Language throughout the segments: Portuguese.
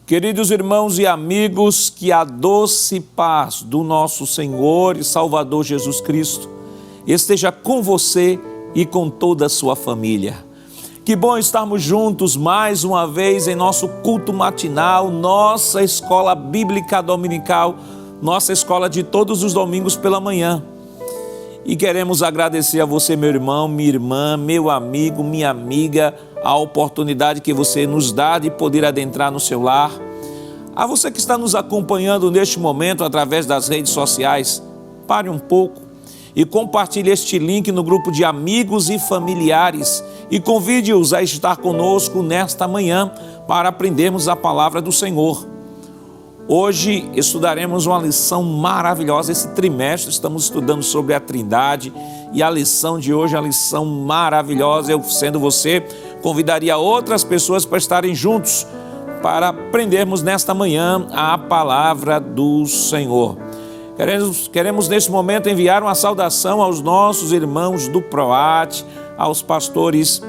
Queridos irmãos e amigos, que a doce paz do nosso Senhor e Salvador Jesus Cristo esteja com você e com toda a sua família. Que bom estarmos juntos mais uma vez em nosso culto matinal, nossa escola bíblica dominical, nossa escola de todos os domingos pela manhã. E queremos agradecer a você, meu irmão, minha irmã, meu amigo, minha amiga, a oportunidade que você nos dá de poder adentrar no seu lar. A você que está nos acompanhando neste momento através das redes sociais, pare um pouco e compartilhe este link no grupo de amigos e familiares e convide-os a estar conosco nesta manhã para aprendermos a palavra do Senhor. Hoje estudaremos uma lição maravilhosa. Esse trimestre estamos estudando sobre a Trindade e a lição de hoje é uma lição maravilhosa. Eu, sendo você, convidaria outras pessoas para estarem juntos para aprendermos nesta manhã a palavra do Senhor. Queremos neste momento enviar uma saudação aos nossos irmãos do PROAT, aos pastores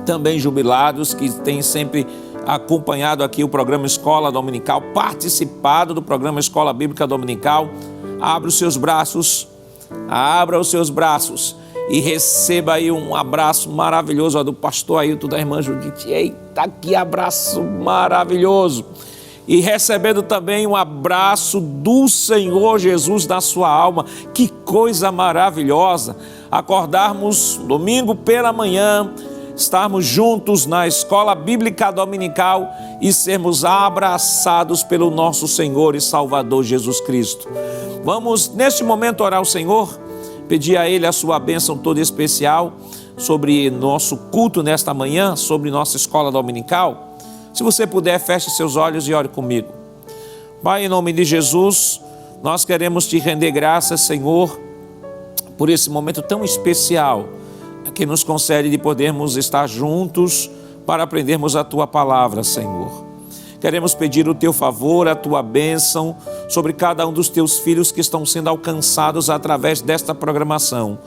também jubilados que têm sempre acompanhado aqui o programa Escola Dominical, participado do programa Escola Bíblica Dominical. Abra os seus braços e receba aí um abraço maravilhoso do pastor Ailton, da irmã Judite. Eita, que abraço maravilhoso! E recebendo também um abraço do Senhor Jesus na sua alma. Que coisa maravilhosa! Acordarmos domingo pela manhã, estarmos juntos na Escola Bíblica Dominical e sermos abraçados pelo nosso Senhor e Salvador Jesus Cristo. Vamos, neste momento, orar ao Senhor, pedir a Ele a sua bênção toda especial sobre nosso culto nesta manhã, sobre nossa escola dominical. Se você puder, feche seus olhos e ore comigo. Pai, em nome de Jesus, nós queremos te render graças, Senhor, por esse momento tão especial que nos concede de podermos estar juntos para aprendermos a Tua palavra, Senhor. Queremos pedir o Teu favor, a Tua bênção sobre cada um dos Teus filhos que estão sendo alcançados através desta programação.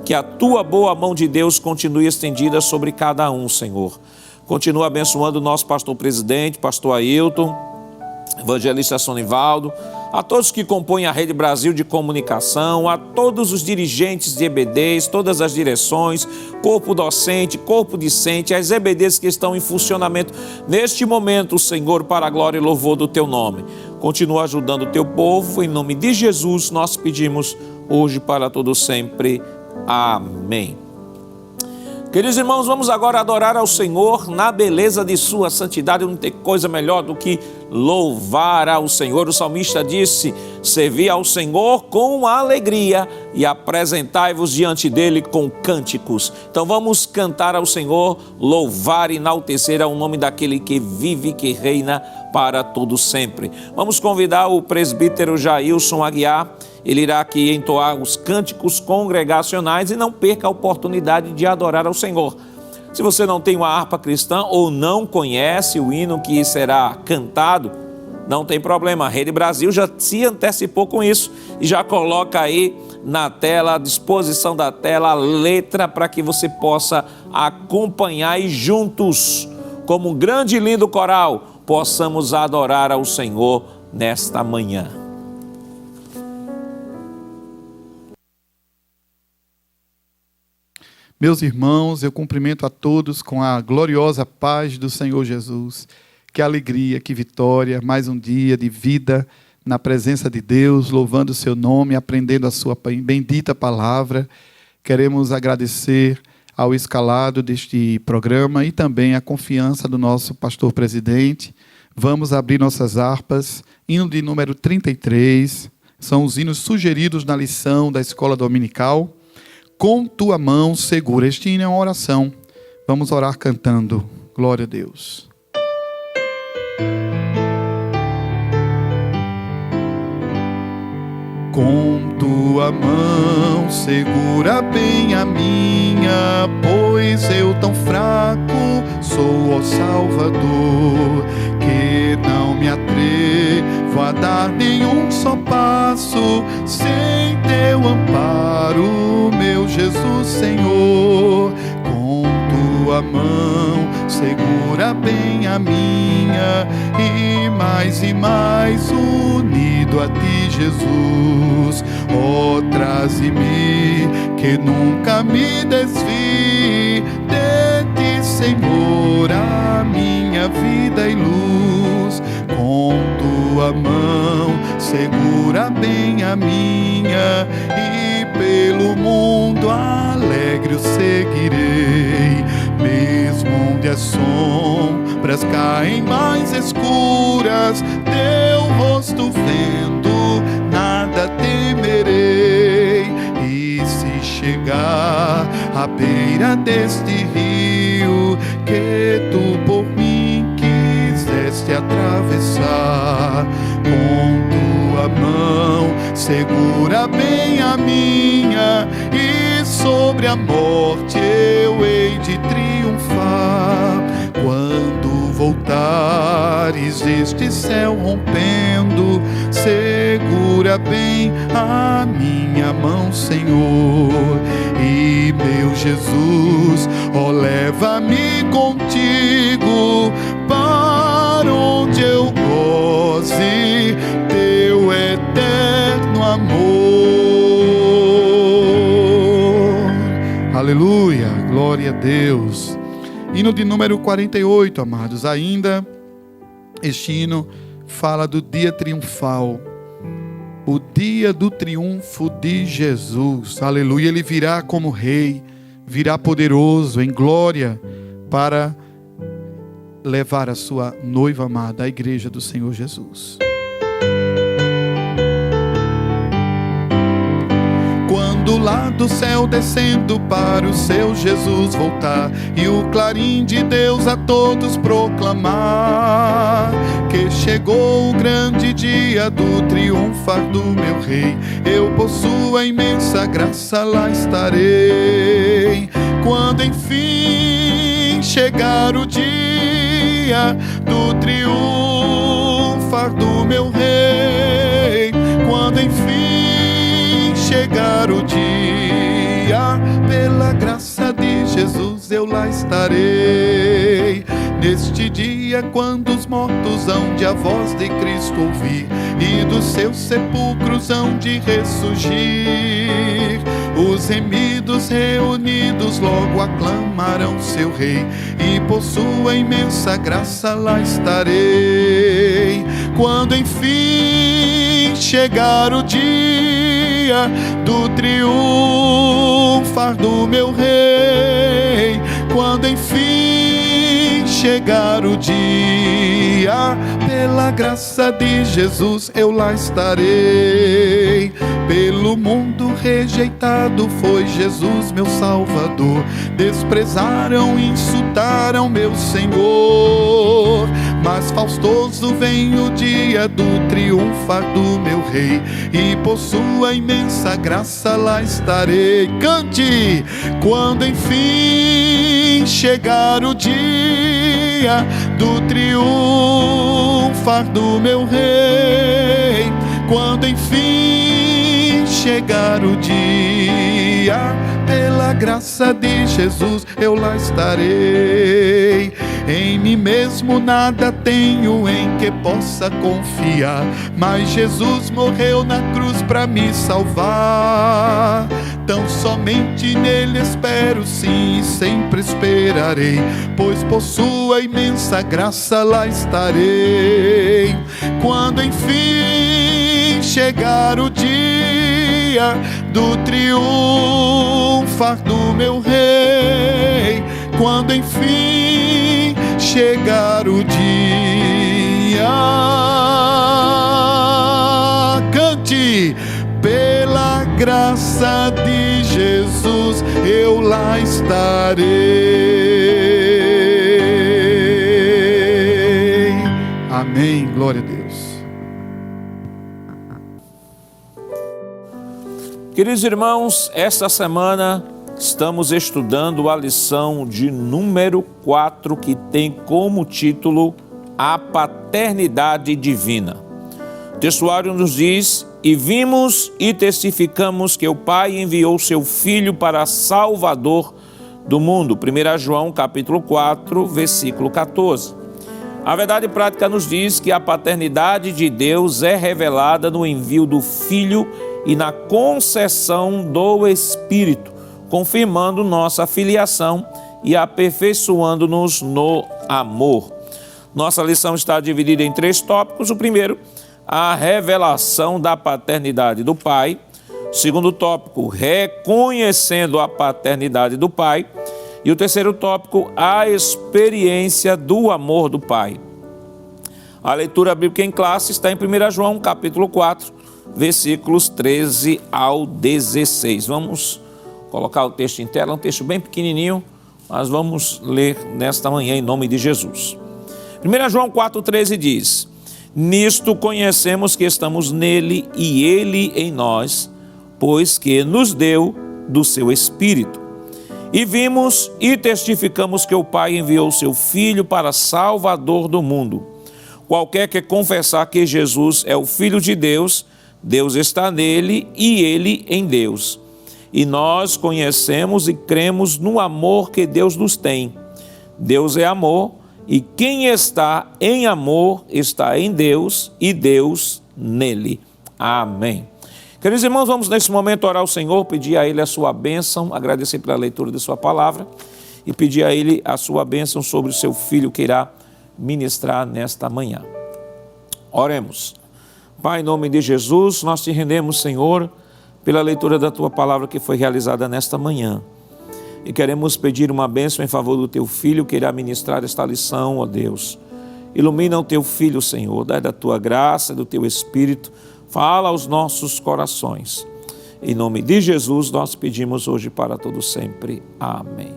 Que a Tua boa mão de Deus continue estendida sobre cada um, Senhor. Continua abençoando o nosso pastor presidente, pastor Ailton, evangelista Sonivaldo, a todos que compõem a Rede Brasil de Comunicação, a todos os dirigentes de EBDs, todas as direções, corpo docente, corpo discente, as EBDs que estão em funcionamento neste momento, Senhor, para a glória e louvor do Teu nome. Continua ajudando o Teu povo, em nome de Jesus nós pedimos hoje para todo sempre. Amém. Queridos irmãos, vamos agora adorar ao Senhor na beleza de sua santidade. Não tem coisa melhor do que louvar ao Senhor. O salmista disse: servi ao Senhor com alegria e apresentai-vos diante dele com cânticos. Então vamos cantar ao Senhor, louvar e enaltecer ao nome daquele que vive e que reina para todo sempre. Vamos convidar o presbítero Jailson Aguiar. Ele irá aqui entoar os cânticos congregacionais e não perca a oportunidade de adorar ao Senhor. Se você não tem uma harpa cristã ou não conhece o hino que será cantado, não tem problema. A Rede Brasil já se antecipou com isso e já coloca aí na tela, à disposição da tela, a letra para que você possa acompanhar e juntos, como um grande e lindo coral, possamos adorar ao Senhor nesta manhã. Meus irmãos, eu cumprimento a todos com a gloriosa paz do Senhor Jesus. Que alegria, que vitória, mais um dia de vida na presença de Deus, louvando o seu nome, aprendendo a sua bendita palavra. Queremos agradecer ao escalado deste programa e também a confiança do nosso pastor presidente. Vamos abrir nossas harpas, hino de número 33, são os hinos sugeridos na lição da escola dominical. Com tua mão segura. Este hino é uma oração. Vamos orar cantando. Glória a Deus. Com tua mão segura bem a minha, pois eu tão fraco sou, ó Salvador, que não me atrevo a dar nenhum só passo sem teu amparo, meu Jesus Senhor. Com tua mão segura bem a minha, e mais unido a ti, Jesus. Oh, traze-me, que nunca me desvie de ti, Senhor, a minha vida e luz. Com tua mão segura bem a minha, e pelo mundo alegre eu seguirei. Mesmo onde as sombras caem mais escuras, teu rosto vendo, nada temerei. E se chegar à beira deste rio, que tu por mim quiseste atravessar, com tua mão segura bem a minha, e sobre a morte eu hei de triunfar. Quando voltares este céu rompendo, segura bem a minha mão, Senhor. E meu Jesus, ó, leva-me contigo para onde eu goze teu eterno amor. Aleluia, glória a Deus. Hino de número 48, amados. Ainda este hino fala do dia triunfal, o dia do triunfo de Jesus. Aleluia, ele virá como rei, virá poderoso em glória para levar a sua noiva amada, a igreja do Senhor Jesus. Quando lá do céu descendo para o seu Jesus voltar, e o clarim de Deus a todos proclamar, que chegou o grande dia do triunfar do meu rei, eu possuo a imensa graça, lá estarei. Quando enfim chegar o dia do triunfar do meu rei, quando enfim chegar o dia, pela graça de Jesus eu lá estarei. Neste dia, quando os mortos hão de a voz de Cristo ouvir, e dos seus sepulcros hão de ressurgir, os remidos reunidos logo aclamarão seu rei, e por sua imensa graça lá estarei. Quando enfim chegar o dia do triunfar do meu rei, quando enfim chegar o dia, pela graça de Jesus eu lá estarei. Pelo mundo rejeitado foi Jesus meu Salvador, desprezaram, insultaram meu Senhor, mas faustoso vem o dia do triunfar do meu rei, e por sua imensa graça lá estarei. Cante! Quando enfim chegar o dia do triunfar do meu rei, quando enfim chegar o dia, pela graça de Jesus eu lá estarei. Em mim mesmo nada tenho em que possa confiar, mas Jesus morreu na cruz para me salvar. Tão somente nele espero, sim, e sempre esperarei, pois por sua imensa graça lá estarei. Quando enfim chegar o dia do triunfar do meu rei, quando enfim chegar o dia, cante! Pela graça de Jesus eu lá estarei. Amém, glória a Deus. Queridos irmãos, esta semana estamos estudando a lição de número 4, que tem como título A Paternidade Divina. O textuário nos diz: e vimos e testificamos que o Pai enviou seu Filho para Salvador do mundo. 1 João capítulo 4, versículo 14. A verdade prática nos diz que a paternidade de Deus é revelada no envio do Filho e na concessão do Espírito, confirmando nossa filiação e aperfeiçoando-nos no amor. Nossa lição está dividida em 3 tópicos. O primeiro, a revelação da paternidade do Pai. O segundo tópico, reconhecendo a paternidade do Pai. E o terceiro tópico, a experiência do amor do Pai. A leitura bíblica em classe está em 1 João, capítulo 4, versículos 13 ao 16. Vamos colocar o texto em tela, um texto bem pequenininho, mas vamos ler nesta manhã em nome de Jesus. 1 João 4,13 diz: nisto conhecemos que estamos nele e ele em nós, pois que nos deu do seu Espírito. E vimos e testificamos que o Pai enviou seu Filho para Salvador do mundo. Qualquer que confessar que Jesus é o Filho de Deus, Deus está nele e ele em Deus. E nós conhecemos e cremos no amor que Deus nos tem. Deus é amor, e quem está em amor está em Deus e Deus nele. Amém. Queridos irmãos, vamos nesse momento orar ao Senhor, pedir a Ele a sua bênção, agradecer pela leitura de sua palavra e pedir a Ele a sua bênção sobre o seu filho que irá ministrar nesta manhã. Oremos. Pai, em nome de Jesus, nós te rendemos, Senhor, pela leitura da tua palavra que foi realizada nesta manhã. E queremos pedir uma bênção em favor do teu filho que irá ministrar esta lição, ó Deus. Ilumina o teu filho, Senhor, dai da tua graça, do teu Espírito, fala aos nossos corações. Em nome de Jesus, nós pedimos hoje para todo sempre. Amém.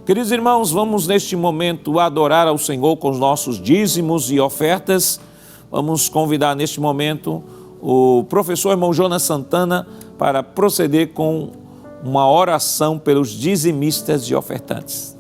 Queridos irmãos, vamos neste momento adorar ao Senhor com os nossos dízimos e ofertas. Vamos convidar neste momento o professor irmão Jonas Santana para proceder com uma oração pelos dizimistas e ofertantes.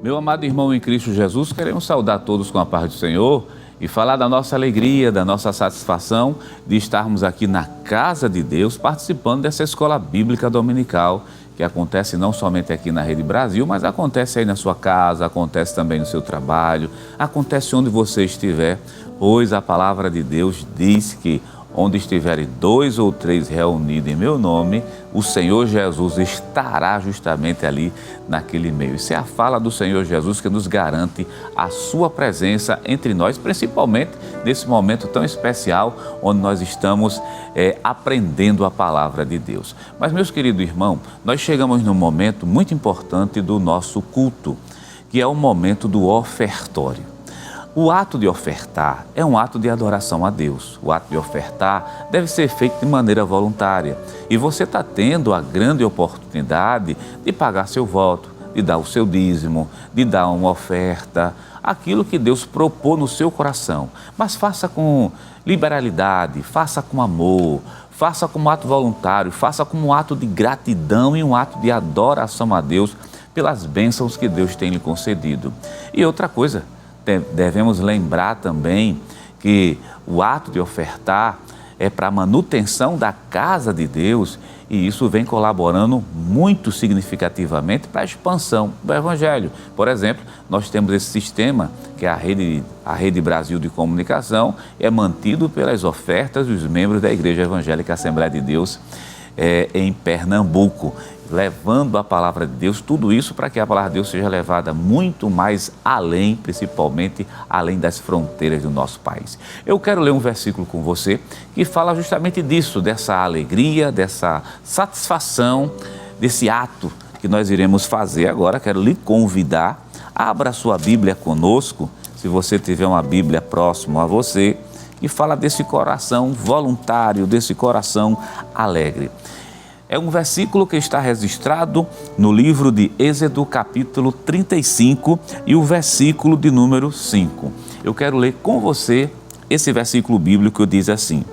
Meu amado irmão em Cristo Jesus, queremos saudar todos com a paz do Senhor e falar da nossa alegria, da nossa satisfação de estarmos aqui na casa de Deus, participando dessa escola bíblica dominical, que acontece não somente aqui na Rede Brasil, mas acontece aí na sua casa, acontece também no seu trabalho, acontece onde você estiver, pois a palavra de Deus diz que onde estiverem 2 ou 3 reunidos em meu nome, o Senhor Jesus estará justamente ali naquele meio. Isso é a fala do Senhor Jesus que nos garante a sua presença entre nós, principalmente nesse momento tão especial onde nós estamos aprendendo a palavra de Deus. Mas, meus queridos irmãos, nós chegamos num momento muito importante do nosso culto, que é o momento do ofertório. O ato de ofertar é um ato de adoração a Deus. O ato de ofertar deve ser feito de maneira voluntária. E você está tendo a grande oportunidade de pagar seu voto, de dar o seu dízimo, de dar uma oferta, aquilo que Deus propôs no seu coração. Mas faça com liberalidade, faça com amor, faça como ato voluntário, faça como um ato de gratidão e um ato de adoração a Deus pelas bênçãos que Deus tem lhe concedido. E outra coisa, devemos lembrar também que o ato de ofertar é para a manutenção da casa de Deus e isso vem colaborando muito significativamente para a expansão do Evangelho. Por exemplo, nós temos esse sistema que é a Rede Brasil de Comunicação, é mantido pelas ofertas dos membros da Igreja Evangélica Assembleia de Deus em Pernambuco, levando a palavra de Deus, tudo isso para que a palavra de Deus seja levada muito mais além, principalmente além das fronteiras do nosso país. Eu quero ler um versículo com você que fala justamente disso, dessa alegria, dessa satisfação, desse ato que nós iremos fazer agora. Quero lhe convidar, abra sua Bíblia conosco, se você tiver uma Bíblia próximo a você, e fala desse coração voluntário, desse coração alegre. É um versículo que está registrado no livro de Êxodo, capítulo 35, e o versículo de número 5. Eu quero ler com você esse versículo bíblico que diz assim: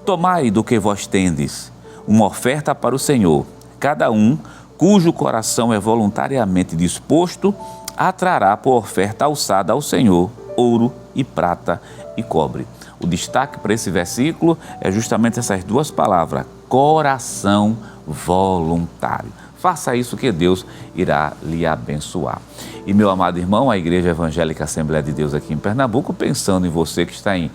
tomai do que vós tendes, uma oferta para o Senhor, cada um cujo coração é voluntariamente disposto, atrará por oferta alçada ao Senhor ouro e prata e cobre. O destaque para esse versículo é justamente essas duas palavras, coração voluntário. Faça isso que Deus irá lhe abençoar. E meu amado irmão, a Igreja Evangélica Assembleia de Deus aqui em Pernambuco, pensando em você que está em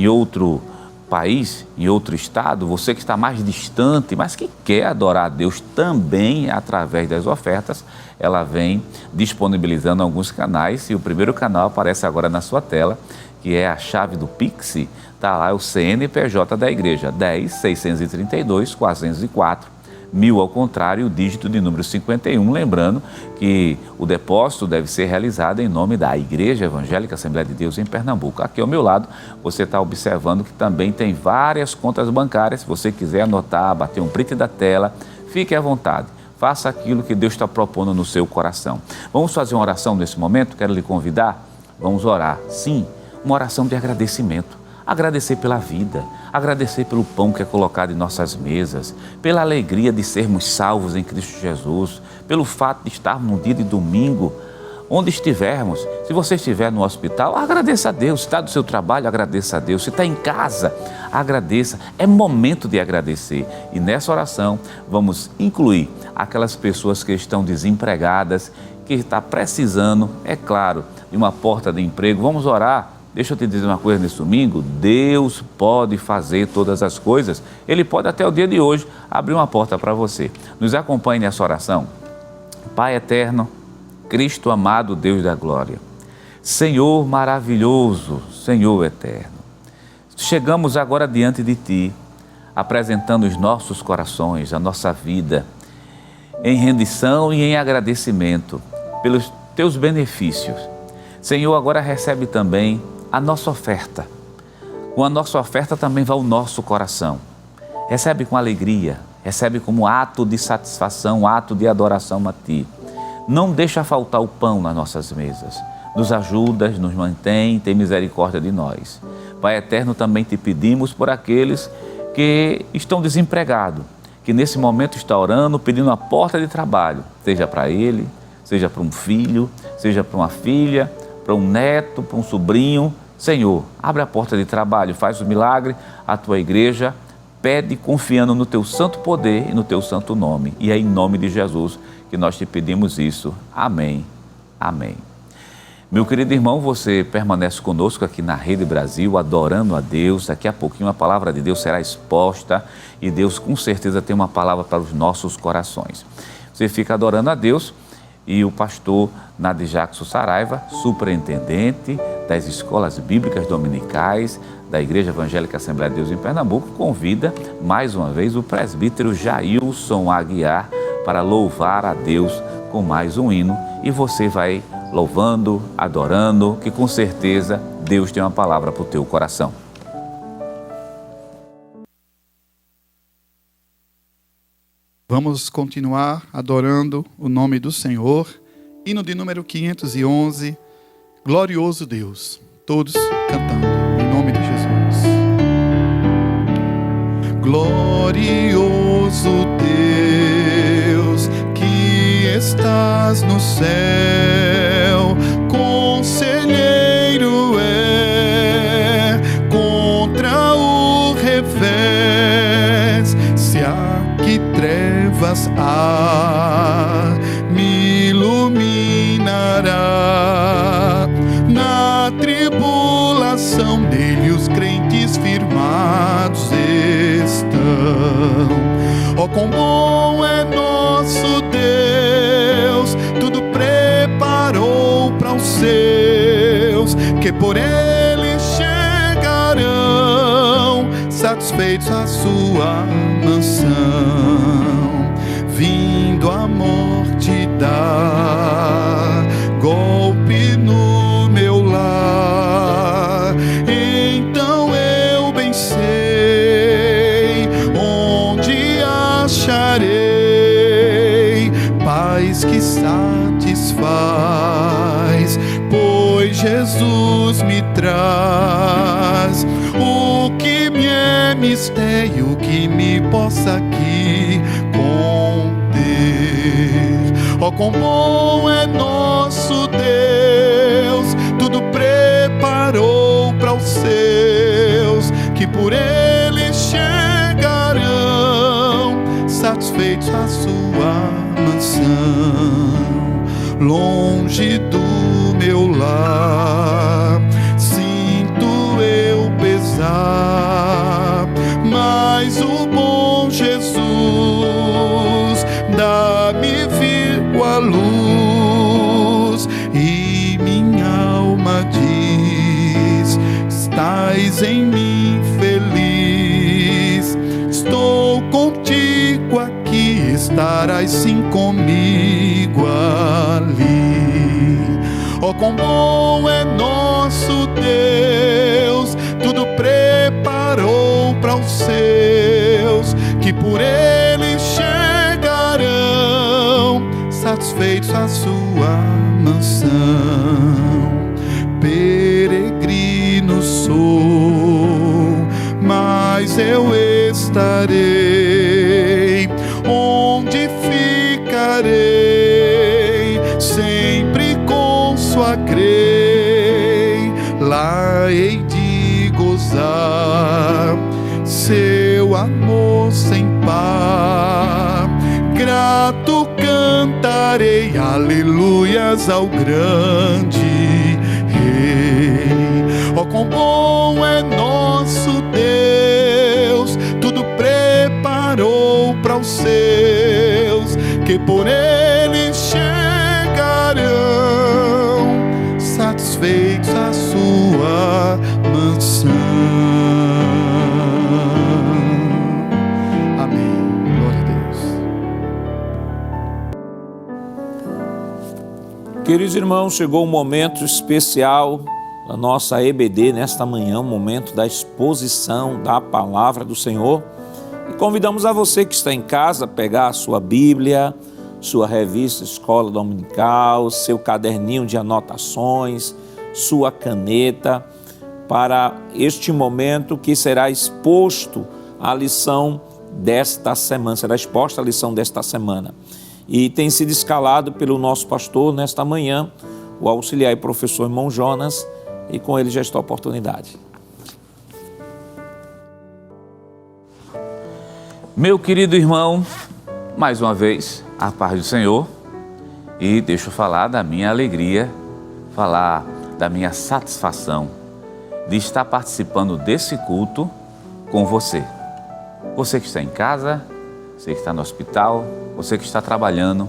outro país, em outro estado, você que está mais distante, mas que quer adorar a Deus também através das ofertas, ela vem disponibilizando alguns canais e o primeiro canal aparece agora na sua tela, que é a chave do Pix, está lá o CNPJ da igreja, 10.632.404. 1000 ao contrário, o dígito de número 51, lembrando que o depósito deve ser realizado em nome da Igreja Evangélica Assembleia de Deus em Pernambuco. Aqui ao meu lado, você está observando que também tem várias contas bancárias. Se você quiser anotar, bater um print da tela, fique à vontade. Faça aquilo que Deus está propondo no seu coração. Vamos fazer uma oração nesse momento? Quero lhe convidar. Vamos orar. Sim, uma oração de agradecimento. Agradecer pela vida, agradecer pelo pão que é colocado em nossas mesas, pela alegria de sermos salvos em Cristo Jesus, pelo fato de estarmos no dia de domingo, onde estivermos. Se você estiver no hospital, agradeça a Deus. Se está do seu trabalho, agradeça a Deus. Se está em casa, agradeça. É momento de agradecer. E nessa oração, vamos incluir aquelas pessoas que estão desempregadas, que estão precisando, é claro, de uma porta de emprego. Vamos orar. Deixa eu te dizer uma coisa nesse domingo, Deus pode fazer todas as coisas, Ele pode até o dia de hoje abrir uma porta para você. Nos acompanhe nessa oração. Pai eterno, Cristo amado, Deus da glória, Senhor maravilhoso, Senhor eterno, chegamos agora diante de Ti, apresentando os nossos corações, a nossa vida, em rendição e em agradecimento pelos Teus benefícios. Senhor, agora recebe também a nossa oferta. Com a nossa oferta também vai o nosso coração. Recebe com alegria, recebe como ato de satisfação, ato de adoração a Ti. Não deixa faltar o pão nas nossas mesas. Nos ajudas, nos mantém, tem misericórdia de nós. Pai eterno, também te pedimos por aqueles que estão desempregados, que nesse momento estão orando, pedindo a porta de trabalho, seja para ele, seja para um filho, seja para uma filha, para um neto, para um sobrinho. Senhor, abre a porta de trabalho, faz o milagre, a Tua igreja pede confiando no Teu santo poder e no Teu santo nome. E é em nome de Jesus que nós te pedimos isso. Amém. Amém. Meu querido irmão, você permanece conosco aqui na Rede Brasil, adorando a Deus. Daqui a pouquinho a palavra de Deus será exposta e Deus com certeza tem uma palavra para os nossos corações. Você fica adorando a Deus. E o pastor Nadir Jackson Saraiva, superintendente das escolas bíblicas dominicais da Igreja Evangélica Assembleia de Deus em Pernambuco, convida mais uma vez o presbítero Jailson Aguiar para louvar a Deus com mais um hino. E você vai louvando, adorando, que com certeza Deus tem uma palavra para o teu coração. Vamos continuar adorando o nome do Senhor. Hino de número 511, Glorioso Deus. Todos cantando, em nome de Jesus. Glorioso Deus, que estás no céu, conselheiro é contra o revés, se aqui trevas há, me iluminará. Na tribulação dele os crentes firmados estão. Ó, quão bom é nosso Deus, tudo preparou para os seus, que por ele chegarão, satisfeitos a sua mansão. Vindo a morte dar golpe no meu lar, então eu bem sei onde acharei paz que satisfaz, pois Jesus me traz o que me é mistério, que me possa aqui conter. Ó, quão bom é nosso Deus, tudo preparou para os seus, que por ele chegarão, satisfeitos a sua mansão, longe do meu lar. Sinto eu pesar, mas o bom Jesus dá-me vivo a luz, e minha alma diz: estás em mim feliz. Estou contigo aqui, estarás sim comigo ali. Oh, quão bom é nosso Deus, tudo preparou para os seus, que por Ele chegarão, satisfeitos a sua mansão. Peregrino sou, mas eu estarei onde ficarei, sempre consagrei, lá hei de gozar seu amor sem par. Grato cantarei aleluias ao grande Rei. Oh, quão bom é nosso Deus, tudo preparou para os seus, que por Ele chegarão, satisfeitos a sua mansão. Amém. Glória a Deus. Queridos irmãos, chegou um momento especial da nossa EBD nesta manhã, um momento da exposição da palavra do Senhor. E convidamos a você que está em casa a pegar a sua Bíblia, sua revista Escola Dominical, seu caderninho de anotações, sua caneta, para este momento que será exposto a lição desta semana, será exposta a lição desta semana. E tem sido escalado pelo nosso pastor nesta manhã, o auxiliar e professor irmão Jonas, e com ele já está a oportunidade. Meu querido irmão, mais uma vez, a paz do Senhor, e deixa eu falar da minha alegria, falar da minha satisfação de estar participando desse culto com você. Você que está em casa, você que está no hospital, você que está trabalhando.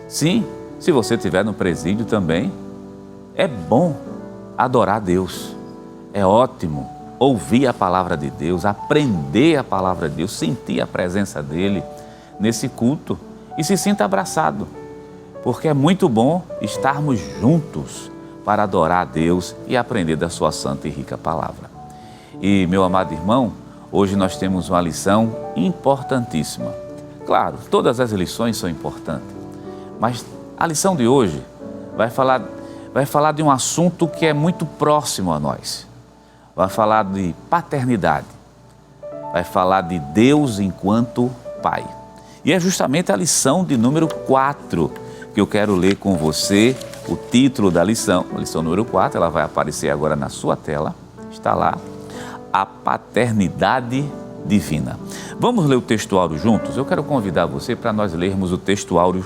Sim, se você estiver no presídio também, é bom adorar a Deus. É ótimo ouvir a palavra de Deus, aprender a palavra de Deus, sentir a presença dEle nesse culto e se sinta abraçado, porque é muito bom estarmos juntos para adorar a Deus e aprender da sua santa e rica palavra. E, meu amado irmão, hoje nós temos uma lição importantíssima. Claro, todas as lições são importantes, mas a lição de hoje vai falar de um assunto que é muito próximo a nós. Vai falar de paternidade, vai falar de Deus enquanto Pai. E é justamente a lição de número 4 que eu quero ler com você, o título da lição, a lição número 4, ela vai aparecer agora na sua tela, está lá, a paternidade divina. Vamos ler o textuário juntos? Eu quero convidar você para nós lermos o textuário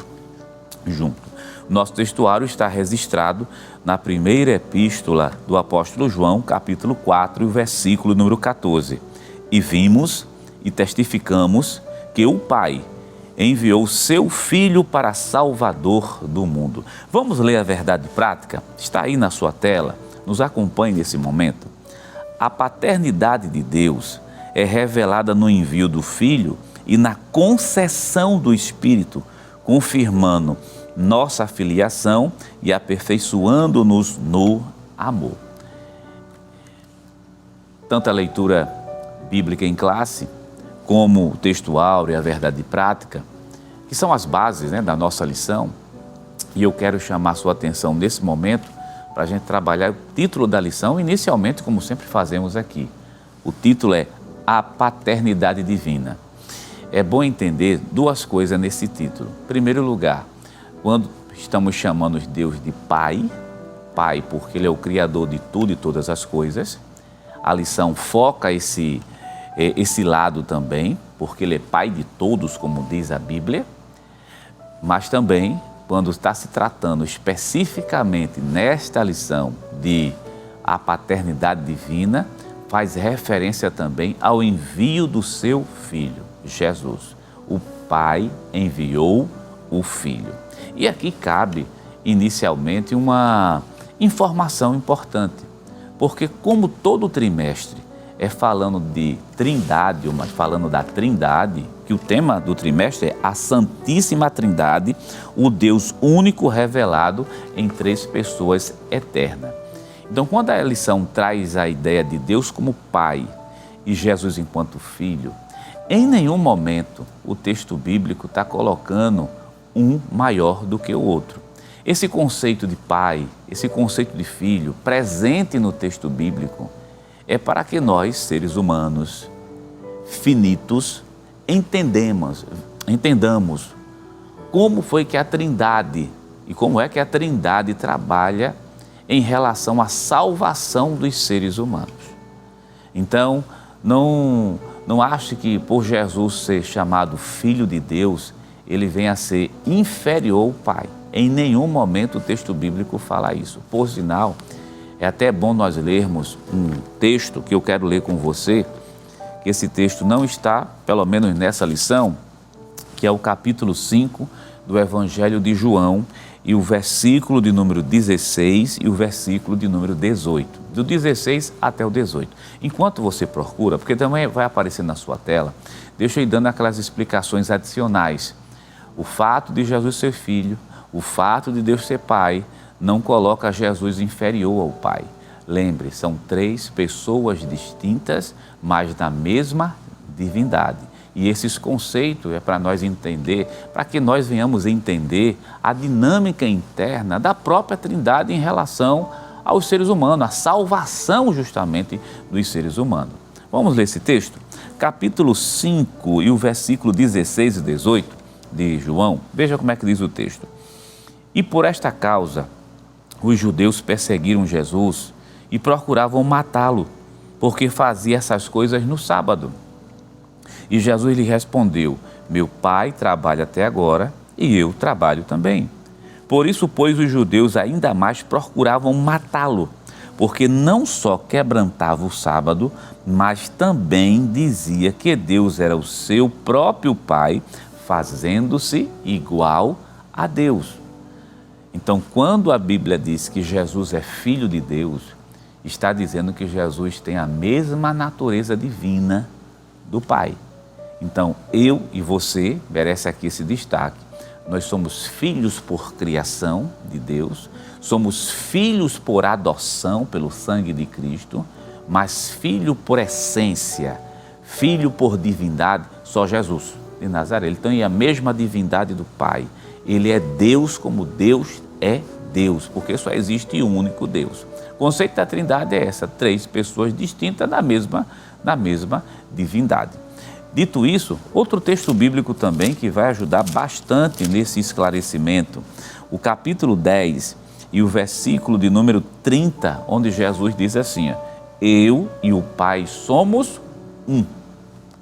junto. Nosso textuário está registrado na primeira epístola do apóstolo João, capítulo 4, versículo número 14. E vimos e testificamos que o Pai enviou seu Filho para Salvador do mundo. Vamos ler a verdade prática? Está aí na sua tela, nos acompanhe nesse momento. A paternidade de Deus é revelada no envio do Filho e na concessão do Espírito, confirmando nossa filiação e aperfeiçoando-nos no amor. Tanto a leitura bíblica em classe, como o textuário e a verdade prática, que são as bases, da nossa lição, e eu quero chamar a sua atenção nesse momento para a gente trabalhar o título da lição, inicialmente, como sempre fazemos aqui. O título é A Paternidade Divina. É bom entender duas coisas nesse título. Em primeiro lugar, quando estamos chamando Deus de Pai, Pai porque Ele é o Criador de tudo e todas as coisas, a lição foca esse lado também, porque Ele é Pai de todos, como diz a Bíblia, mas também, quando está se tratando especificamente nesta lição de a paternidade divina, faz referência também ao envio do seu Filho, Jesus. O Pai enviou o Filho. E aqui cabe, inicialmente, uma informação importante, porque como todo trimestre é falando de Trindade, mas falando da Trindade, que o tema do trimestre é a Santíssima Trindade, o Deus único revelado em 3 pessoas eternas. Então, quando a lição traz a ideia de Deus como Pai e Jesus enquanto Filho, em nenhum momento o texto bíblico está colocando um maior do que o outro. Esse conceito de Pai, esse conceito de Filho, presente no texto bíblico, é para que nós, seres humanos, finitos, entendamos como foi que a Trindade e como é que a Trindade trabalha em relação à salvação dos seres humanos. Então, não ache que por Jesus ser chamado Filho de Deus, ele venha a ser inferior ao Pai. Em nenhum momento o texto bíblico fala isso. Por sinal, é até bom nós lermos um texto que eu quero ler com você, que esse texto não está, pelo menos nessa lição, que é o capítulo 5 do Evangelho de João, e o versículo de número 16 e o versículo de número 18, do 16 até o 18. Enquanto você procura, porque também vai aparecer na sua tela, deixa eu ir dando aquelas explicações adicionais. O fato de Jesus ser filho, o fato de Deus ser pai, não coloca Jesus inferior ao Pai. Lembre, são 3 pessoas distintas, mas da mesma divindade. E esses conceitos é para nós entender, para que nós venhamos entender a dinâmica interna da própria Trindade em relação aos seres humanos, a salvação justamente dos seres humanos. Vamos ler esse texto? Capítulo 5 e o versículo 16 e 18 de João. Veja como é que diz o texto. E por esta causa, os judeus perseguiram Jesus e procuravam matá-lo, porque fazia essas coisas no sábado. E Jesus lhe respondeu: meu Pai trabalha até agora e eu trabalho também. Por isso, pois, os judeus ainda mais procuravam matá-lo, porque não só quebrantava o sábado, mas também dizia que Deus era o seu próprio Pai, fazendo-se igual a Deus. Então, quando a Bíblia diz que Jesus é Filho de Deus, está dizendo que Jesus tem a mesma natureza divina do Pai. Então, eu e você, merece aqui esse destaque, nós somos filhos por criação de Deus, somos filhos por adoção pelo sangue de Cristo, mas filho por essência, filho por divindade, só Jesus de Nazaré. Ele tem a mesma divindade do Pai. Ele é Deus como Deus é Deus, porque só existe um único Deus. O conceito da Trindade é essa, 3 pessoas distintas da mesma divindade. Dito isso, outro texto bíblico também que vai ajudar bastante nesse esclarecimento, o capítulo 10 e o versículo de número 30, onde Jesus diz assim: eu e o Pai somos um.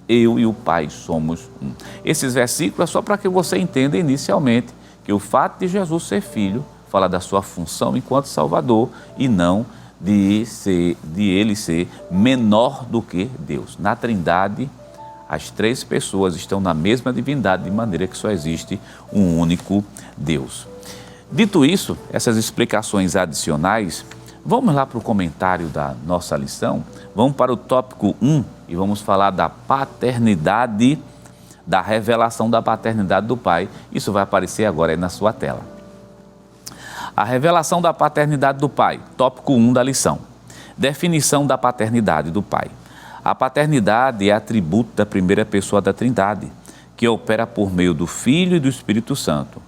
Eu e o Pai somos um. Esses versículos é só para que você entenda inicialmente que o fato de Jesus ser filho fala da sua função enquanto Salvador e não de ele ser menor do que Deus. Na Trindade, as 3 pessoas estão na mesma divindade, de maneira que só existe um único Deus. Dito isso, essas explicações adicionais, vamos lá para o comentário da nossa lição, vamos para o tópico 1 e vamos falar da paternidade, da revelação da paternidade do Pai. Isso vai aparecer agora aí na sua tela. A revelação da paternidade do Pai, tópico 1 da lição. Definição da paternidade do Pai. A paternidade é atributo da primeira pessoa da Trindade, que opera por meio do Filho e do Espírito Santo.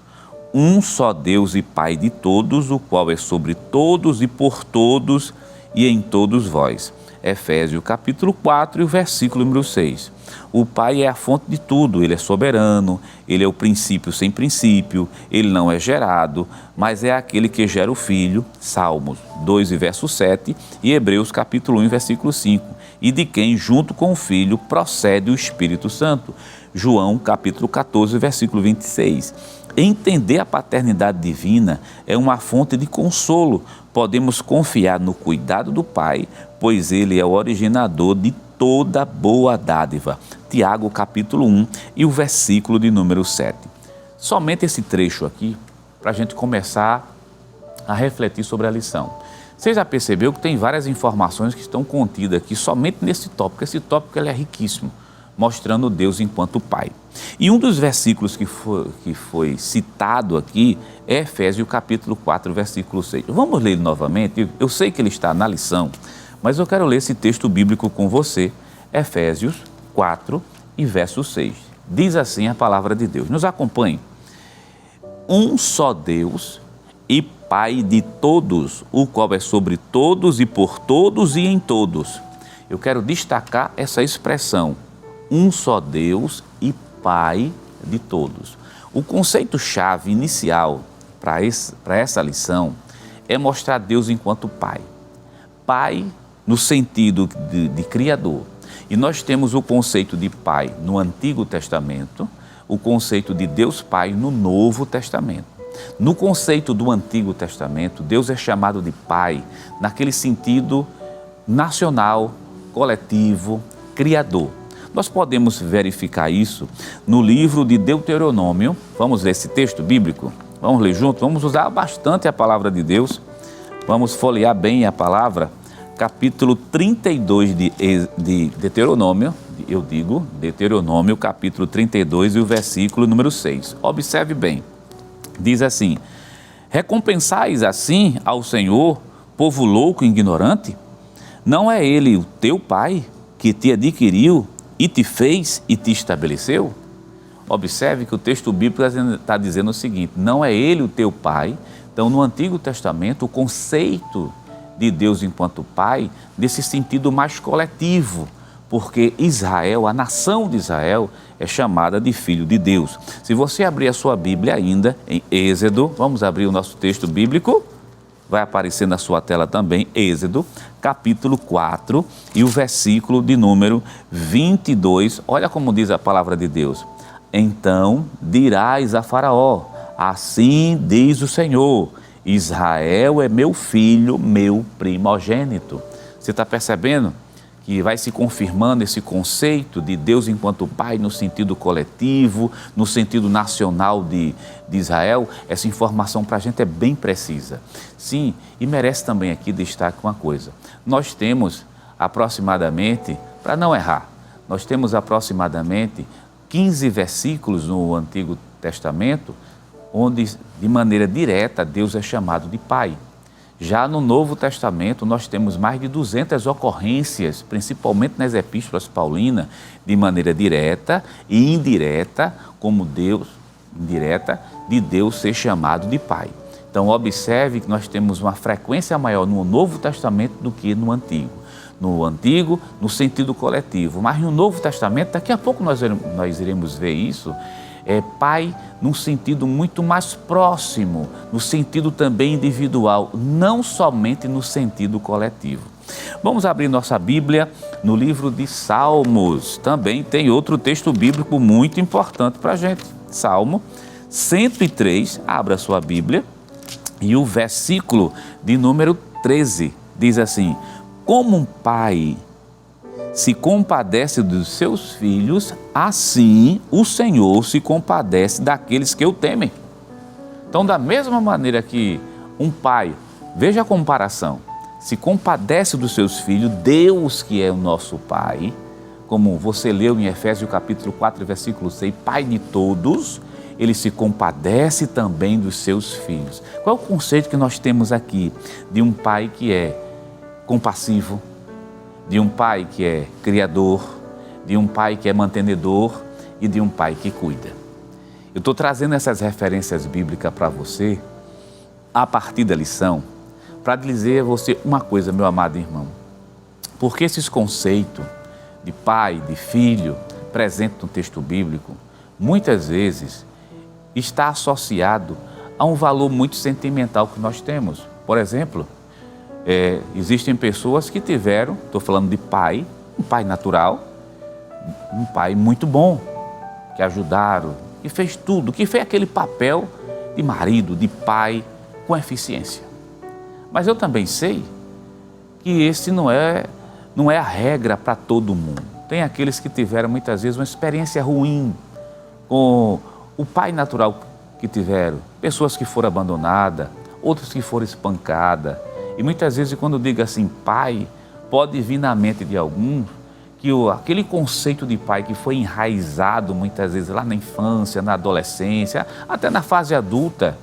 Um só Deus e Pai de todos, o qual é sobre todos e por todos e em todos vós. Efésios capítulo 4 e o versículo número 6. O Pai é a fonte de tudo, Ele é soberano, Ele é o princípio sem princípio, Ele não é gerado, mas é aquele que gera o Filho, Salmos 2 e verso 7 e Hebreus capítulo 1 e versículo 5, e de quem junto com o Filho procede o Espírito Santo, João capítulo 14 versículo 26. Entender a paternidade divina é uma fonte de consolo. Podemos confiar no cuidado do Pai, pois Ele é o originador de toda boa dádiva. Tiago capítulo 1 e o versículo de número 7. Somente esse trecho aqui, para a gente começar a refletir sobre a lição. Você já percebeu que tem várias informações que estão contidas aqui somente nesse tópico. Esse tópico ele é riquíssimo, mostrando Deus enquanto Pai. E um dos versículos que foi citado aqui é Efésios capítulo 4, versículo 6. Vamos ler ele novamente? Eu sei que ele está na lição, mas eu quero ler esse texto bíblico com você. Efésios 4 e verso 6. Diz assim a palavra de Deus. Nos acompanhe. Um só Deus e Pai de todos, o qual é sobre todos e por todos e em todos. Eu quero destacar essa expressão. Um só Deus e Pai de todos. O conceito-chave inicial para essa lição é mostrar Deus enquanto Pai. Pai no sentido de Criador. E nós temos o conceito de Pai no Antigo Testamento, o conceito de Deus Pai no Novo Testamento. No conceito do Antigo Testamento, Deus é chamado de Pai naquele sentido nacional, coletivo, criador. Nós podemos verificar isso no livro de Deuteronômio. Vamos ler esse texto bíblico? Vamos ler junto? Vamos usar bastante a palavra de Deus. Vamos folhear bem a palavra. Capítulo 32 de Deuteronômio, Deuteronômio, capítulo 32 e o versículo número 6. Observe bem. Diz assim: recompensais assim ao Senhor, povo louco e ignorante? Não é Ele o teu Pai que te adquiriu e te fez e te estabeleceu? Observe que o texto bíblico está dizendo o seguinte: não é Ele o teu Pai. Então, no Antigo Testamento, o conceito de Deus enquanto Pai, nesse sentido mais coletivo, porque Israel, a nação de Israel, é chamada de filho de Deus. Se você abrir a sua Bíblia ainda, em Êxodo, vamos abrir o nosso texto bíblico, vai aparecer na sua tela também, Êxodo, capítulo 4 e o versículo de número 22, olha como diz a palavra de Deus. Então dirás a Faraó, assim diz o Senhor, Israel é meu filho, meu primogênito. Você está percebendo que vai se confirmando esse conceito de Deus enquanto Pai no sentido coletivo, no sentido nacional de Israel? Essa informação para a gente é bem precisa. Sim, e merece também aqui destaque uma coisa. Nós temos aproximadamente, para não errar, nós temos aproximadamente 15 versículos no Antigo Testamento, onde de maneira direta Deus é chamado de Pai. Já no Novo Testamento nós temos mais de 200 ocorrências, principalmente nas epístolas paulinas, de maneira direta e indireta, como Deus, indireta, de Deus ser chamado de Pai. Então observe que nós temos uma frequência maior no Novo Testamento do que no Antigo. No Antigo, no sentido coletivo, mas no Novo Testamento, daqui a pouco nós iremos ver isso, Pai num sentido muito mais próximo, no sentido também individual, não somente no sentido coletivo. Vamos abrir nossa Bíblia no livro de Salmos. Também tem outro texto bíblico muito importante para a gente. Salmo 103, abra sua Bíblia, e o versículo de número 13 diz assim: como um pai se compadece dos seus filhos, assim o Senhor se compadece daqueles que o temem. Então, da mesma maneira que um pai, veja a comparação, se compadece dos seus filhos, Deus que é o nosso Pai, como você leu em Efésios capítulo 4, versículo 6, Pai de todos, Ele se compadece também dos seus filhos. Qual é o conceito que nós temos aqui de um pai que é compassivo, de um pai que é criador, de um pai que é mantenedor e de um pai que cuida? Eu estou trazendo essas referências bíblicas para você, a partir da lição, para dizer a você uma coisa, meu amado irmão. Porque esses conceitos de pai, de filho, presentes no texto bíblico, muitas vezes está associado a um valor muito sentimental que nós temos. Por exemplo, existem pessoas que tiveram, estou falando de pai, um pai natural, um pai muito bom, que ajudaram, que fez tudo, que fez aquele papel de marido, de pai, com eficiência. Mas eu também sei que esse não é a regra para todo mundo. Tem aqueles que tiveram muitas vezes uma experiência ruim com o pai natural que tiveram, pessoas que foram abandonadas, outras que foram espancadas. E muitas vezes, quando eu digo assim, pai, pode vir na mente de alguns que aquele conceito de pai que foi enraizado muitas vezes lá na infância, na adolescência, até na fase adulta,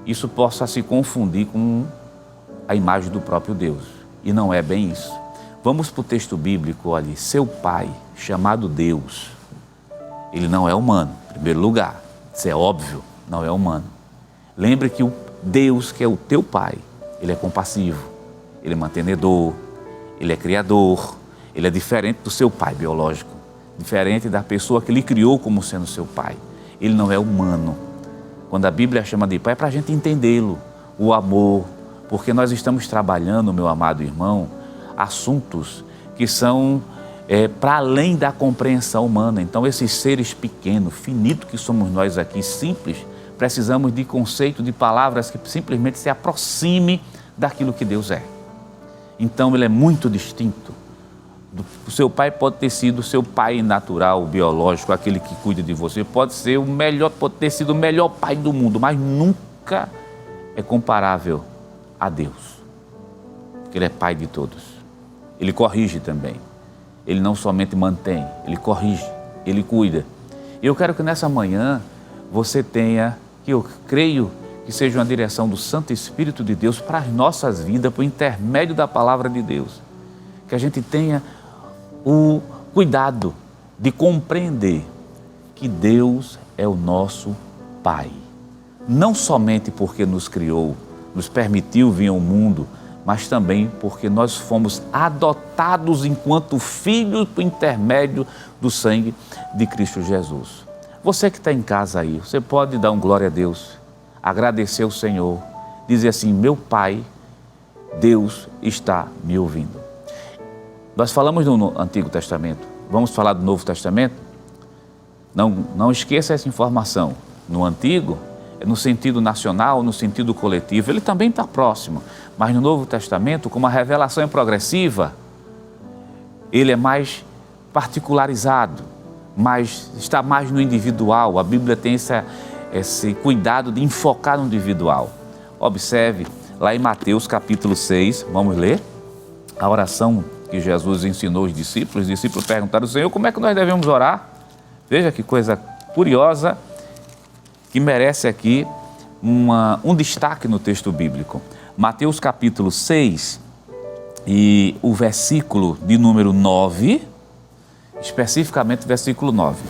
isso possa se confundir com a imagem do próprio Deus. E não é bem isso. Vamos para o texto bíblico, olha, seu pai, chamado Deus, ele não é humano, em primeiro lugar, isso é óbvio, não é humano. Lembre que o Deus, que é o teu pai, ele é compassivo, ele é mantenedor, ele é criador, ele é diferente do seu pai biológico, diferente da pessoa que lhe criou como sendo seu pai. Ele não é humano. Quando a Bíblia chama de pai, é para a gente entendê-lo, o amor, porque nós estamos trabalhando, meu amado irmão, assuntos que são para além da compreensão humana. Então, esses seres pequenos, finitos que somos nós aqui, simples, precisamos de conceito, de palavras que simplesmente se aproxime daquilo que Deus é. Então, ele é muito distinto. O seu pai pode ter sido o seu pai natural, biológico, aquele que cuida de você, pode ter sido o melhor pai do mundo, mas nunca é comparável a Deus, porque ele é pai de todos. Ele corrige também. Ele não somente mantém, ele corrige, ele cuida. E eu quero que nessa manhã você tenha, que eu creio que seja uma direção do Santo Espírito de Deus para as nossas vidas, por intermédio da palavra de Deus. Que a gente tenha o cuidado de compreender que Deus é o nosso Pai. Não somente porque nos criou, nos permitiu vir ao mundo, mas também porque nós fomos adotados enquanto filhos por intermédio do sangue de Cristo Jesus. Você que está em casa aí, você pode dar um glória a Deus, agradecer ao Senhor, dizer assim, meu Pai, Deus está me ouvindo. Nós falamos no Antigo Testamento, vamos falar do Novo Testamento? Não esqueça essa informação. No Antigo, no sentido nacional, no sentido coletivo, ele também está próximo. Mas no Novo Testamento, como a revelação é progressiva, ele é mais particularizado, está mais no individual. A Bíblia tem esse cuidado de enfocar no individual. Observe lá em Mateus capítulo 6, vamos ler a oração que Jesus ensinou os discípulos. Os discípulos perguntaram ao Senhor, como é que nós devemos orar? Veja que coisa curiosa, que merece aqui um destaque no texto bíblico. Mateus capítulo 6 e o versículo de número 9, especificamente versículo 9.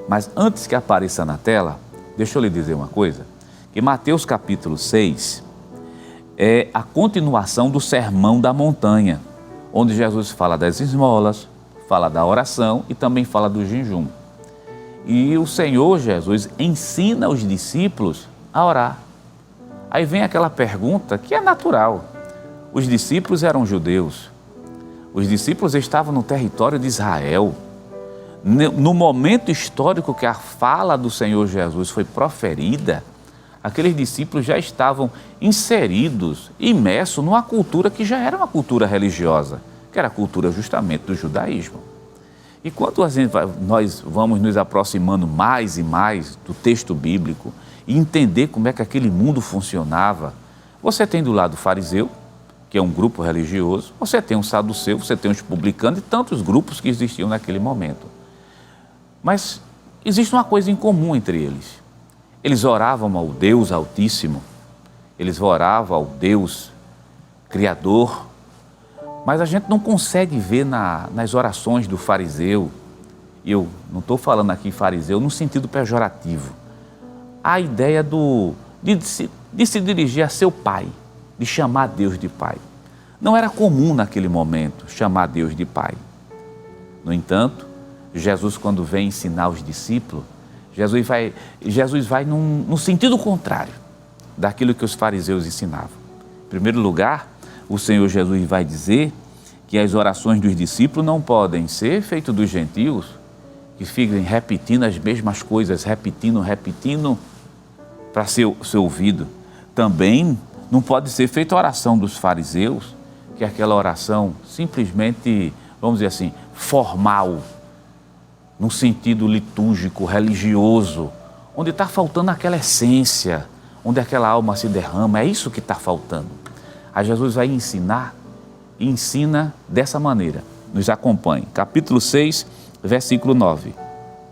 Mas antes que apareça na tela, deixa eu lhe dizer uma coisa, que Mateus capítulo 6 é a continuação do Sermão da Montanha, onde Jesus fala das esmolas, fala da oração e também fala do jejum. E o Senhor Jesus ensina os discípulos a orar. Aí vem aquela pergunta que é natural. Os discípulos eram judeus. Os discípulos estavam no território de Israel. No momento histórico que a fala do Senhor Jesus foi proferida, aqueles discípulos já estavam inseridos, imersos numa cultura que já era uma cultura religiosa, que era a cultura justamente do judaísmo. E quando nós vamos nos aproximando mais e mais do texto bíblico e entender como é que aquele mundo funcionava, você tem do lado o fariseu, que é um grupo religioso, você tem um saduceu, você tem os publicanos e tantos grupos que existiam naquele momento. Mas existe uma coisa em comum entre eles. Eles oravam ao Deus Altíssimo, eles oravam ao Deus Criador, mas a gente não consegue ver nas orações do fariseu, e eu não estou falando aqui fariseu no sentido pejorativo, a ideia de se dirigir a seu pai, de chamar Deus de pai. Não era comum naquele momento chamar Deus de Pai. No entanto, Jesus, quando vem ensinar os discípulos, Jesus vai num sentido contrário daquilo que os fariseus ensinavam. Em primeiro lugar, o Senhor Jesus vai dizer que as orações dos discípulos não podem ser feitas dos gentios, que fiquem repetindo as mesmas coisas, repetindo para ser ouvido. Também não pode ser feita a oração dos fariseus, que é aquela oração simplesmente, vamos dizer assim, formal, num sentido litúrgico, religioso, onde está faltando aquela essência, onde aquela alma se derrama, é isso que está faltando. Aí Jesus vai ensinar e ensina dessa maneira. Nos acompanhe. Capítulo 6, versículo 9.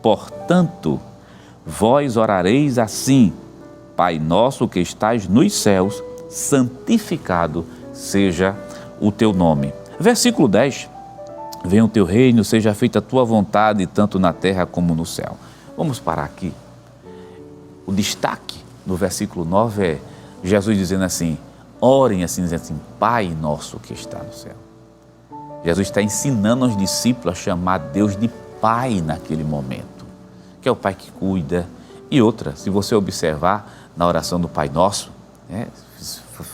Portanto, vós orareis assim: Pai nosso que estás nos céus, santificado seja o teu nome. Versículo 10. Venha o teu reino, seja feita a tua vontade, tanto na terra como no céu. Vamos parar aqui. O destaque do versículo 9 é Jesus dizendo assim: orem assim, dizendo assim, Pai nosso que está no céu. Jesus está ensinando aos discípulos a chamar Deus de Pai naquele momento, que é o Pai que cuida. E outra, se você observar na oração do Pai Nosso,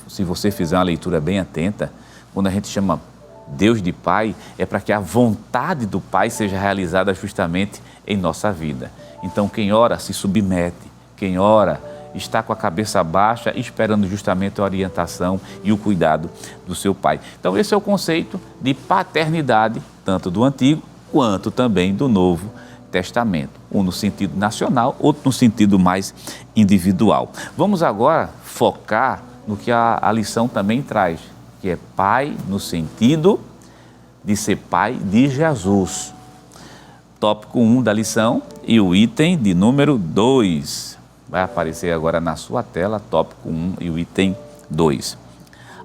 se você fizer uma leitura bem atenta, quando a gente chama Deus de Pai, é para que a vontade do Pai seja realizada justamente em nossa vida. Então quem ora se submete, quem ora está com a cabeça baixa, esperando justamente a orientação e o cuidado do seu Pai. Então esse é o conceito de paternidade, tanto do Antigo quanto também do Novo Testamento. Um no sentido nacional, outro no sentido mais individual. Vamos agora focar no que a lição também traz, que é Pai no sentido de ser Pai de Jesus. Tópico 1 da lição e o item de número 2. Vai aparecer agora na sua tela, tópico 1 e o item 2.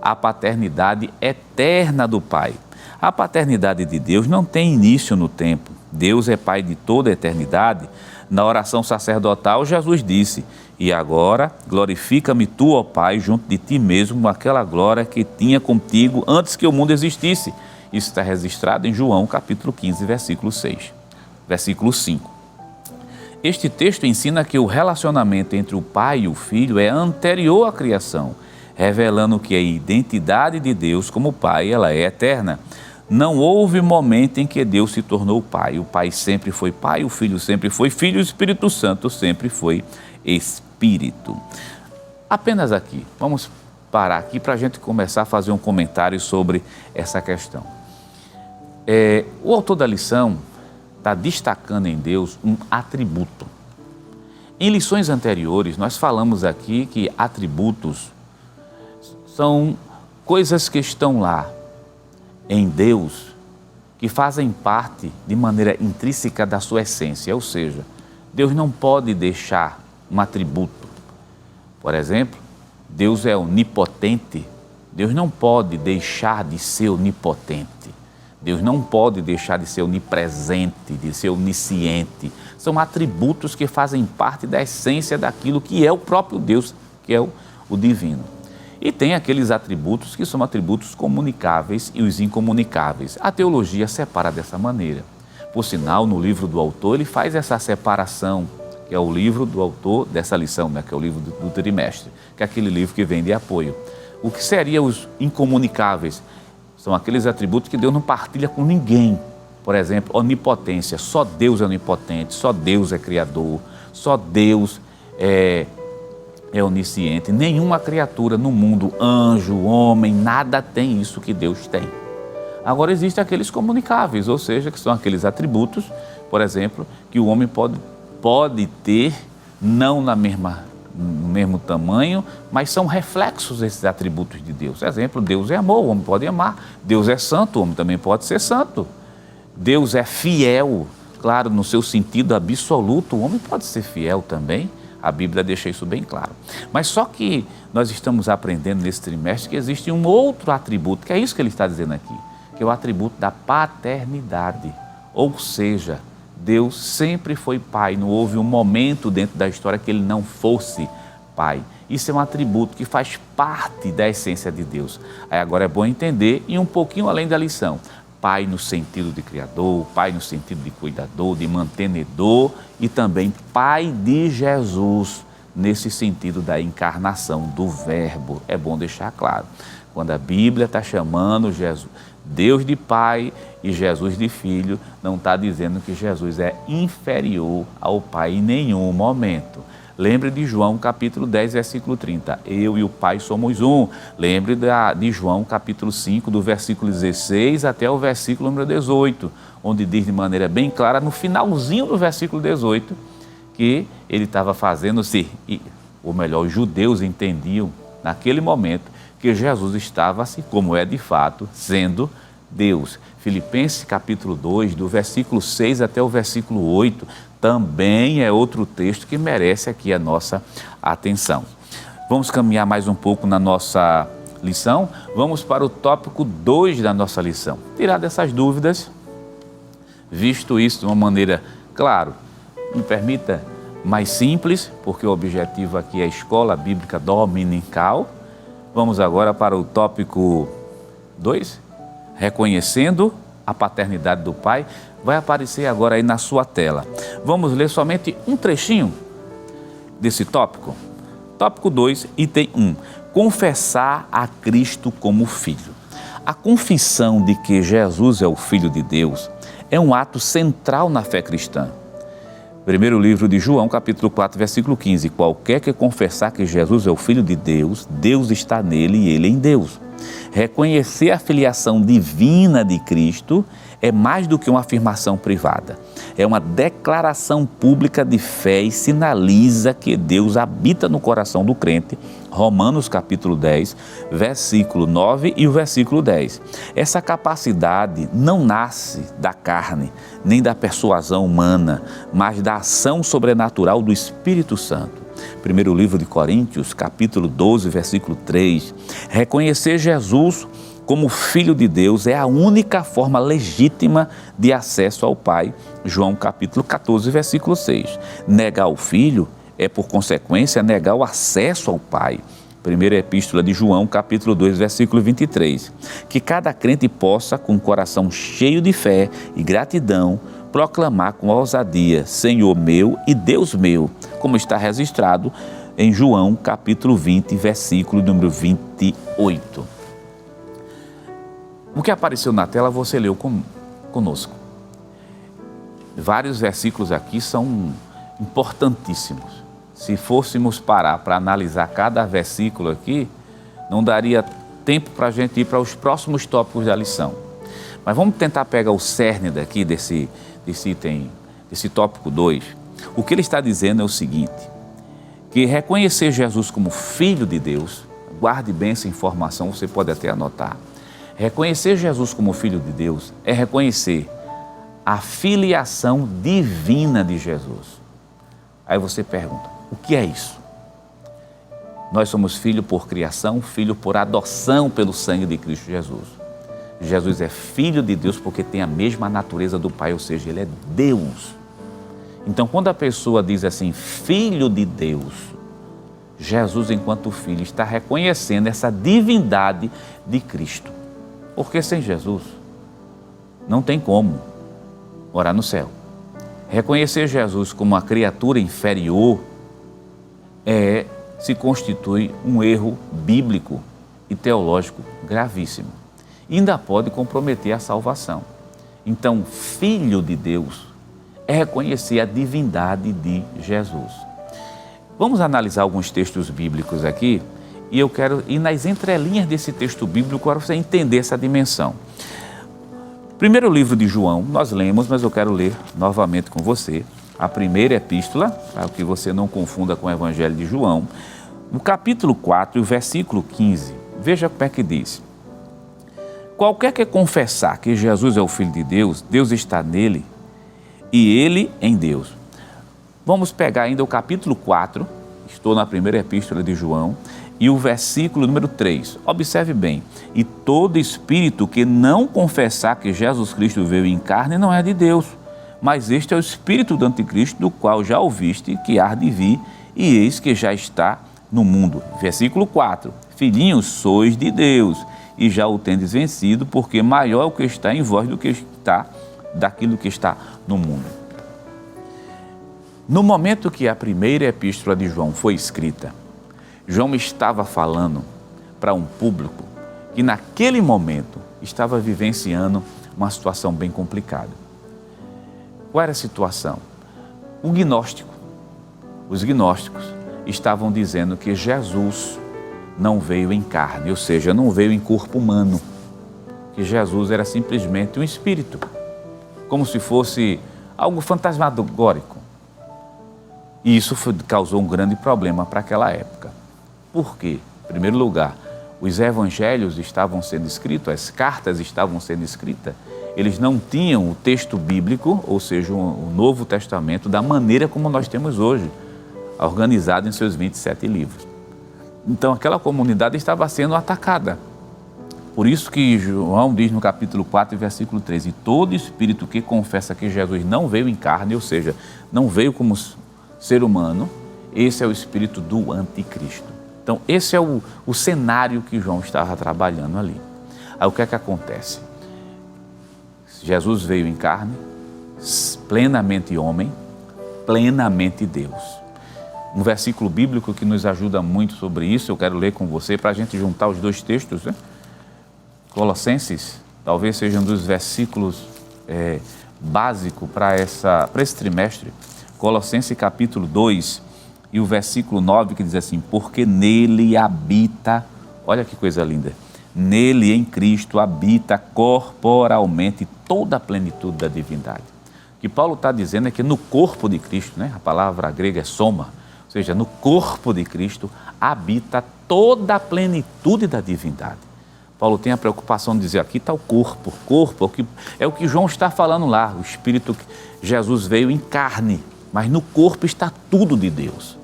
A paternidade eterna do Pai. A paternidade de Deus não tem início no tempo. Deus é Pai de toda a eternidade. Na oração sacerdotal, Jesus disse: e agora glorifica-me tu, ó Pai, junto de ti mesmo, aquela glória que tinha contigo antes que o mundo existisse. Isso está registrado em João, capítulo 15, versículo 6. Versículo 5. Este texto ensina que o relacionamento entre o Pai e o Filho é anterior à criação, revelando que a identidade de Deus como Pai, ela é eterna. Não houve momento em que Deus se tornou Pai. O Pai sempre foi Pai, o Filho sempre foi Filho, o Espírito Santo sempre foi Espírito. Apenas aqui, vamos parar aqui para a gente começar a fazer um comentário sobre essa questão. O autor da lição está destacando em Deus um atributo. Em lições anteriores, nós falamos aqui que atributos são coisas que estão lá em Deus, que fazem parte de maneira intrínseca da sua essência, ou seja, Deus não pode deixar um atributo. Por exemplo, Deus é onipotente, Deus não pode deixar de ser onipotente. Deus não pode deixar de ser onipresente, de ser onisciente. São atributos que fazem parte da essência daquilo que é o próprio Deus, que é o divino. E tem aqueles atributos que são atributos comunicáveis e os incomunicáveis. A teologia separa dessa maneira. Por sinal, no livro do autor, ele faz essa separação, que é o livro do autor dessa lição, né, que é o livro do trimestre, que é aquele livro que vem de apoio. O que seriam os incomunicáveis? São aqueles atributos que Deus não partilha com ninguém. Por exemplo, onipotência. Só Deus é onipotente, só Deus é criador, só Deus é onisciente. Nenhuma criatura no mundo, anjo, homem, nada tem isso que Deus tem. Agora existem aqueles comunicáveis, ou seja, que são aqueles atributos, por exemplo, que o homem pode ter, não no mesmo tamanho, mas são reflexos desses atributos de Deus. Por exemplo, Deus é amor, o homem pode amar. Deus é santo, o homem também pode ser santo. Deus é fiel, claro, no seu sentido absoluto, o homem pode ser fiel também. A Bíblia deixa isso bem claro. Mas só que nós estamos aprendendo nesse trimestre que existe um outro atributo, que é isso que ele está dizendo aqui, que é o atributo da paternidade. Ou seja, Deus sempre foi Pai, não houve um momento dentro da história que Ele não fosse Pai. Isso é um atributo que faz parte da essência de Deus. Aí agora é bom entender, e um pouquinho além da lição, Pai no sentido de Criador, Pai no sentido de cuidador, de mantenedor, e também Pai de Jesus, nesse sentido da encarnação do Verbo. É bom deixar claro, quando a Bíblia está chamando Jesus, Deus de Pai e Jesus de Filho, não está dizendo que Jesus é inferior ao Pai em nenhum momento. Lembre de João capítulo 10, versículo 30, eu e o Pai somos um. Lembre de João capítulo 5, do versículo 16 até o versículo número 18, onde diz de maneira bem clara, no finalzinho do versículo 18, que ele estava fazendo-se, ou melhor, os judeus entendiam naquele momento que Jesus estava-se, como é de fato, sendo Deus. Filipenses capítulo 2, do versículo 6 até o versículo 8, também é outro texto que merece aqui a nossa atenção. Vamos caminhar mais um pouco na nossa lição. Vamos para o tópico 2 da nossa lição. Tirar dessas dúvidas, visto isso de uma maneira, claro, me permita, mais simples, porque o objetivo aqui é a Escola Bíblica Dominical. Vamos agora para o tópico 2, reconhecendo a paternidade do Pai. Vai aparecer agora aí na sua tela. Vamos ler somente um trechinho desse tópico. Tópico 2, item 1. Confessar a Cristo como Filho. A confissão de que Jesus é o Filho de Deus é um ato central na fé cristã. Primeiro livro de João, capítulo 4, versículo 15. Qualquer que confessar que Jesus é o Filho de Deus, Deus está nele e ele em Deus. Reconhecer a filiação divina de Cristo é mais do que uma afirmação privada. É uma declaração pública de fé e sinaliza que Deus habita no coração do crente. Romanos capítulo 10, versículo 9 e o versículo 10. Essa capacidade não nasce da carne, nem da persuasão humana, mas da ação sobrenatural do Espírito Santo. Primeiro livro de Coríntios, capítulo 12, versículo 3. Reconhecer Jesus como Filho de Deus é a única forma legítima de acesso ao Pai. João capítulo 14, versículo 6. Negar o Filho é, por consequência, negar o acesso ao Pai. Primeira Epístola de João, capítulo 2, versículo 23. Que cada crente possa, com o coração cheio de fé e gratidão, proclamar com ousadia, Senhor meu e Deus meu, como está registrado em João, capítulo 20, versículo número 28. O que apareceu na tela você leu conosco. Vários versículos aqui são importantíssimos. Se fôssemos parar para analisar cada versículo aqui, não daria tempo para a gente ir para os próximos tópicos da lição. Mas vamos tentar pegar o cerne daqui desse item, desse tópico 2. O que ele está dizendo é o seguinte, que reconhecer Jesus como Filho de Deus, guarde bem essa informação, você pode até anotar. Reconhecer Jesus como Filho de Deus é reconhecer a filiação divina de Jesus. Aí você pergunta, o que é isso? Nós somos filho por criação, filho por adoção pelo sangue de Cristo Jesus. Jesus é Filho de Deus porque tem a mesma natureza do Pai, ou seja, Ele é Deus. Então, quando a pessoa diz assim, Filho de Deus, Jesus, enquanto Filho, está reconhecendo essa divindade de Cristo. Porque sem Jesus não tem como morar no céu. Reconhecer Jesus como uma criatura inferior se constitui um erro bíblico e teológico gravíssimo. E ainda pode comprometer a salvação. Então, Filho de Deus é reconhecer a divindade de Jesus. Vamos analisar alguns textos bíblicos aqui e eu quero ir nas entrelinhas desse texto bíblico para você entender essa dimensão. Primeiro livro de João, nós lemos, mas eu quero ler novamente com você a primeira epístola, para que você não confunda com o Evangelho de João, no capítulo 4, versículo 15. Veja como é que diz. Qualquer que confessar que Jesus é o Filho de Deus, Deus está nele e ele em Deus. Vamos pegar ainda o capítulo 4, estou na primeira epístola de João, e o versículo número 3. Observe bem. E todo espírito que não confessar que Jesus Cristo veio em carne não é de Deus, mas este é o espírito do anticristo, do qual já ouviste que há de vir, e eis que já está no mundo. Versículo 4, filhinhos, sois de Deus, e já o tendes vencido, porque maior é o que está em vós do que está daquilo que está no mundo. No momento que a primeira epístola de João foi escrita, João estava falando para um público que naquele momento estava vivenciando uma situação bem complicada. Qual era a situação? Os gnósticos estavam dizendo que Jesus não veio em carne, ou seja, não veio em corpo humano, que Jesus era simplesmente um espírito, como se fosse algo fantasmagórico. E isso causou um grande problema para aquela época. Por quê? Em primeiro lugar, os evangelhos estavam sendo escritos, as cartas estavam sendo escritas, eles não tinham o texto bíblico, ou seja, o Novo Testamento, da maneira como nós temos hoje, organizado em seus 27 livros. Então, aquela comunidade estava sendo atacada. Por isso que João diz no capítulo 4, versículo 13, todo espírito que confessa que Jesus não veio em carne, ou seja, não veio como ser humano, esse é o espírito do anticristo. Então, esse é o cenário que João estava trabalhando ali. Aí, o que é que acontece? Jesus veio em carne, plenamente homem, plenamente Deus. Um versículo bíblico que nos ajuda muito sobre isso, eu quero ler com você para a gente juntar os dois textos, né? Colossenses, talvez seja um dos versículos básicos para esse trimestre. Colossenses capítulo 2 e o versículo 9 que diz assim, porque nele habita, olha que coisa linda, nele em Cristo habita corporalmente toda a plenitude da divindade. O que Paulo está dizendo é que no corpo de Cristo, né? A palavra grega é soma, ou seja, no corpo de Cristo habita toda a plenitude da divindade. Paulo tem a preocupação de dizer, aqui está o corpo é o que João está falando lá, o Espírito que Jesus veio em carne, mas no corpo está tudo de Deus.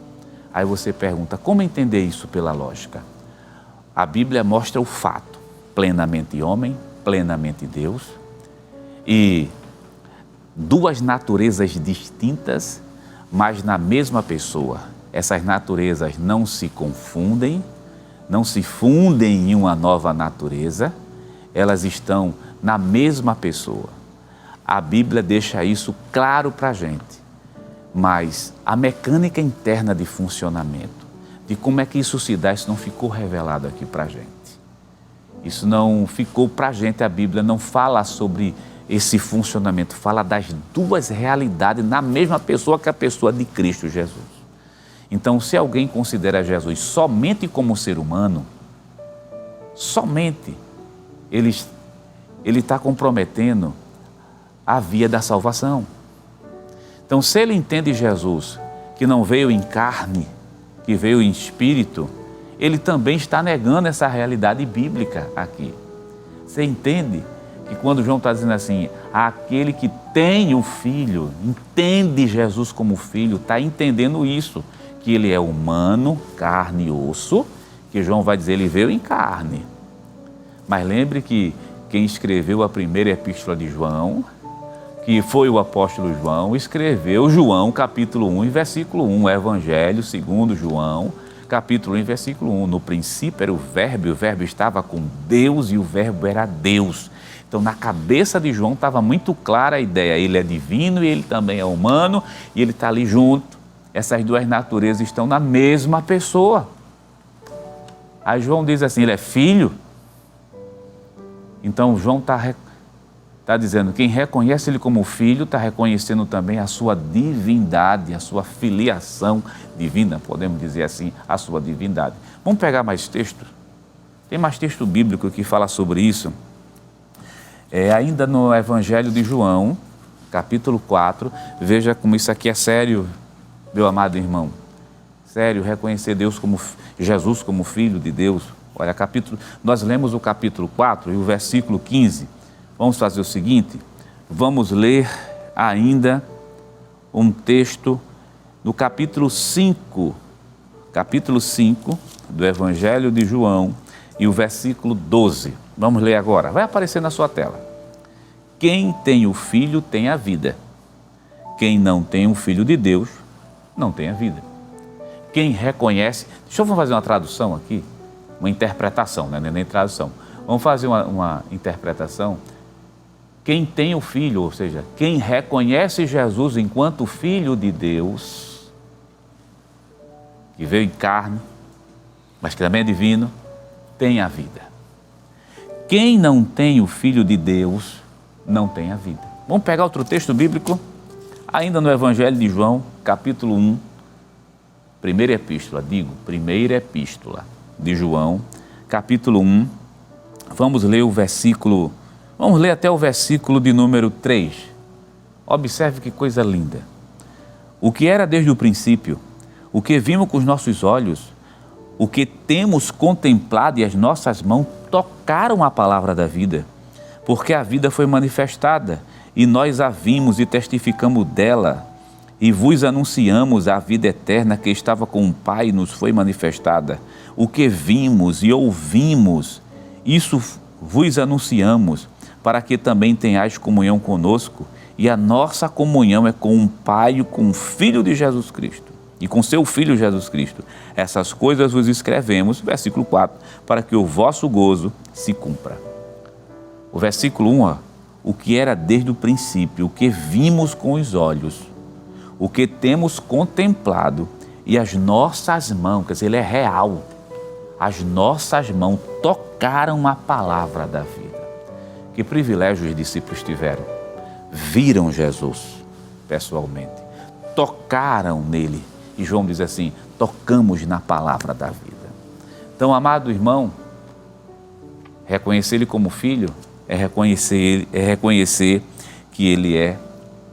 Aí você pergunta, como entender isso pela lógica? A Bíblia mostra o fato, plenamente homem, plenamente Deus, e duas naturezas distintas, mas na mesma pessoa. Essas naturezas não se confundem, não se fundem em uma nova natureza, elas estão na mesma pessoa. A Bíblia deixa isso claro para a gente, mas a mecânica interna de funcionamento, de como é que isso se dá, isso não ficou revelado aqui para a gente. Isso não ficou para a gente, a Bíblia não fala sobre esse funcionamento, fala das duas realidades na mesma pessoa que a pessoa de Cristo Jesus. Então, se alguém considera Jesus somente como ser humano, somente, ele está comprometendo a via da salvação. Então, se ele entende Jesus, que não veio em carne, que veio em espírito, ele também está negando essa realidade bíblica aqui. Você entende que quando João está dizendo assim, aquele que tem o Filho, entende Jesus como Filho, está entendendo isso, que ele é humano, carne e osso, que João vai dizer, ele veio em carne. Mas lembre que quem escreveu a primeira epístola de João, que foi o apóstolo João, escreveu João capítulo 1 e versículo 1, o Evangelho segundo João, capítulo 1 e versículo 1. No princípio era o Verbo estava com Deus e o Verbo era Deus. Então na cabeça de João estava muito clara a ideia, ele é divino e ele também é humano e ele está ali junto. Essas duas naturezas estão na mesma pessoa. Aí João diz assim, ele é filho. Então João está dizendo, quem reconhece ele como filho, está reconhecendo também a sua divindade, a sua filiação divina, podemos dizer assim, a sua divindade. Vamos pegar mais texto? Tem mais texto bíblico que fala sobre isso. Ainda no Evangelho de João, capítulo 4, veja como isso aqui é sério, meu amado irmão. Sério, reconhecer Jesus como Filho de Deus. Olha, nós lemos o capítulo 4 e o versículo 15. Vamos fazer o seguinte, vamos ler ainda um texto do capítulo 5 do Evangelho de João e o versículo 12. Vamos ler agora, vai aparecer na sua tela. Quem tem o Filho tem a vida. Quem não tem o Filho de Deus não tem a vida. Quem reconhece... Deixa eu fazer uma tradução aqui, uma interpretação, né? Não é nem tradução. Vamos fazer uma interpretação. Quem tem o Filho, ou seja, quem reconhece Jesus enquanto Filho de Deus, que veio em carne, mas que também é divino, tem a vida. Quem não tem o Filho de Deus, não tem a vida. Vamos pegar outro texto bíblico, ainda no Evangelho de João, capítulo 1, primeira epístola de João, capítulo 1, vamos ler até o versículo de número 3. Observe que coisa linda. O que era desde o princípio, o que vimos com os nossos olhos, o que temos contemplado e as nossas mãos tocaram a palavra da vida, porque a vida foi manifestada e nós a vimos e testificamos dela e vos anunciamos a vida eterna que estava com o Pai e nos foi manifestada. O que vimos e ouvimos, isso vos anunciamos, para que também tenhais comunhão conosco, e a nossa comunhão é com o Pai e com o Filho de Jesus Cristo, e com seu Filho Jesus Cristo. Essas coisas vos escrevemos, versículo 4, para que o vosso gozo se cumpra. O versículo 1, o que era desde o princípio, o que vimos com os olhos, o que temos contemplado, e as nossas mãos, quer dizer, ele é real, as nossas mãos tocaram a palavra da vida. Que privilégio os discípulos tiveram. Viram Jesus pessoalmente, tocaram nele. E João diz assim, tocamos na palavra da vida. Então, amado irmão, reconhecer ele como filho é reconhecer que ele é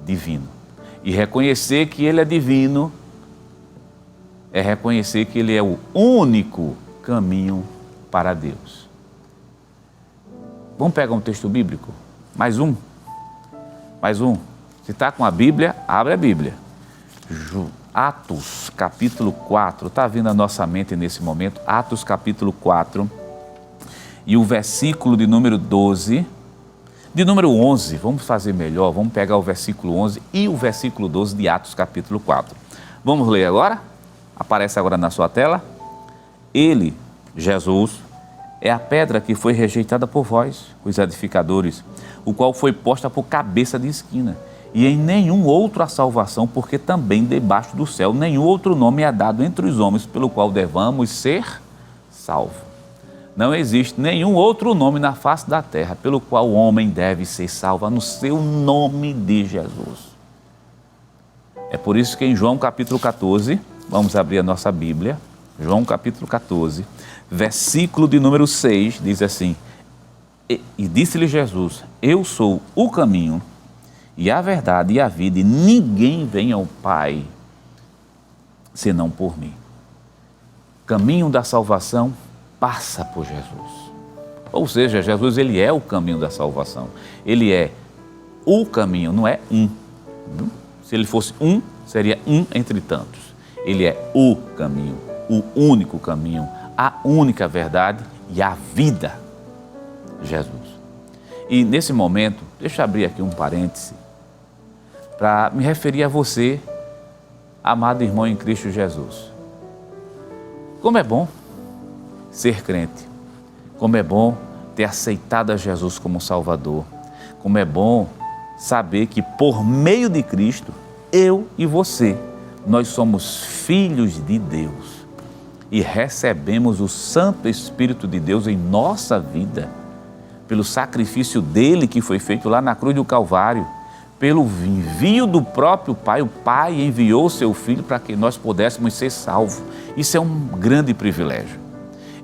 divino. E reconhecer que ele é divino é reconhecer que ele é o único caminho para Deus. Vamos pegar um texto bíblico? Mais um. Se está com a Bíblia, abre a Bíblia. Atos, capítulo 4. Está vindo à nossa mente nesse momento. Atos, capítulo 4. E o versículo de número 12. De número 11. Vamos fazer melhor. Vamos pegar o versículo 11 e o versículo 12 de Atos, capítulo 4. Vamos ler agora? Aparece agora na sua tela. Ele, Jesus, é a pedra que foi rejeitada por vós, os edificadores, o qual foi posta por cabeça de esquina. E em nenhum outro há salvação, porque também debaixo do céu nenhum outro nome é dado entre os homens pelo qual devamos ser salvos. Não existe nenhum outro nome na face da terra pelo qual o homem deve ser salvo, a não ser o nome de Jesus. É por isso que em João capítulo 14, vamos abrir a nossa Bíblia, João capítulo 14, versículo de número 6, diz assim, e disse-lhe Jesus, eu sou o caminho e a verdade e a vida, e ninguém vem ao Pai senão por mim. Caminho da salvação passa por Jesus. Ou seja, Jesus, ele é o caminho da salvação. Ele é o caminho, não é um. Se ele fosse um, seria um entre tantos. Ele é o caminho, o único caminho, a única verdade e a vida, Jesus. E nesse momento, deixa eu abrir aqui um parêntese para me referir a você, amado irmão em Cristo Jesus. Como é bom ser crente, como é bom ter aceitado a Jesus como Salvador, como é bom saber que por meio de Cristo, eu e você, nós somos filhos de Deus e recebemos o Santo Espírito de Deus em nossa vida, pelo sacrifício dele que foi feito lá na cruz do Calvário, pelo envio do próprio Pai. O Pai enviou o seu Filho para que nós pudéssemos ser salvos. Isso é um grande privilégio.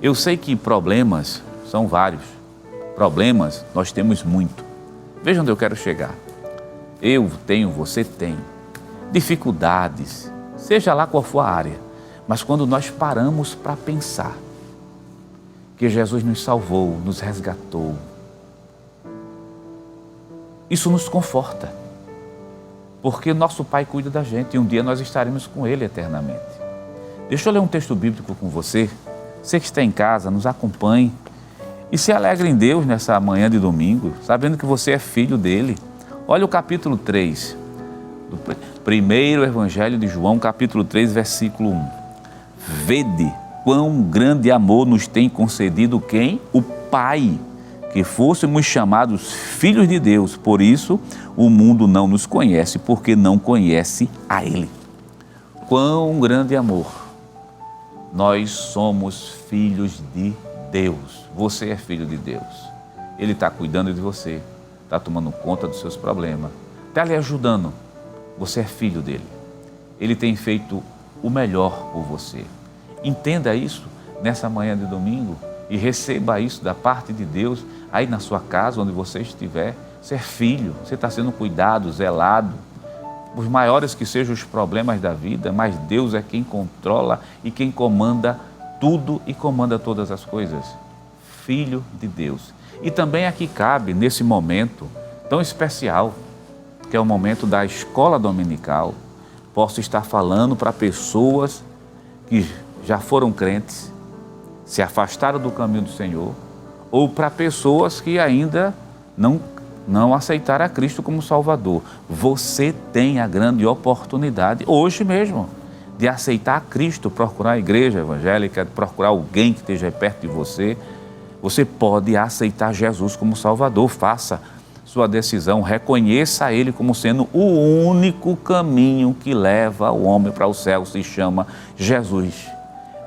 Eu sei que problemas são vários, problemas nós temos muito. Veja onde eu quero chegar. Eu tenho, você tem dificuldades, seja lá qual for a área, mas quando nós paramos para pensar que Jesus nos salvou, nos resgatou, isso nos conforta, porque nosso Pai cuida da gente e um dia nós estaremos com Ele eternamente. Deixa eu ler um texto bíblico com você. Você que está em casa, nos acompanhe e se alegre em Deus nessa manhã de domingo, sabendo que você é filho dele. Olha o capítulo 3, do primeiro Evangelho de João, capítulo 3, versículo 1. Vede quão grande amor nos tem concedido quem? O Pai, que fôssemos chamados filhos de Deus. Por isso, o mundo não nos conhece, porque não conhece a Ele. Quão grande amor! Nós somos filhos de Deus. Você é filho de Deus. Ele está cuidando de você, está tomando conta dos seus problemas, está lhe ajudando. Você é filho dele. Ele tem feito o melhor por você. Entenda isso nessa manhã de domingo e receba isso da parte de Deus aí na sua casa, onde você estiver. Você é filho, você está sendo cuidado, zelado. Por maiores que sejam os problemas da vida, mas Deus é quem controla e quem comanda tudo e comanda todas as coisas. Filho de Deus. E também aqui cabe, nesse momento tão especial, que é o momento da escola dominical, posso estar falando para pessoas que já foram crentes, se afastaram do caminho do Senhor, ou para pessoas que ainda não aceitaram a Cristo como Salvador. Você tem a grande oportunidade, hoje mesmo, de aceitar a Cristo, procurar a igreja evangélica, procurar alguém que esteja perto de você. Você pode aceitar Jesus como Salvador. Faça sua decisão, reconheça Ele como sendo o único caminho que leva o homem para o céu, se chama Jesus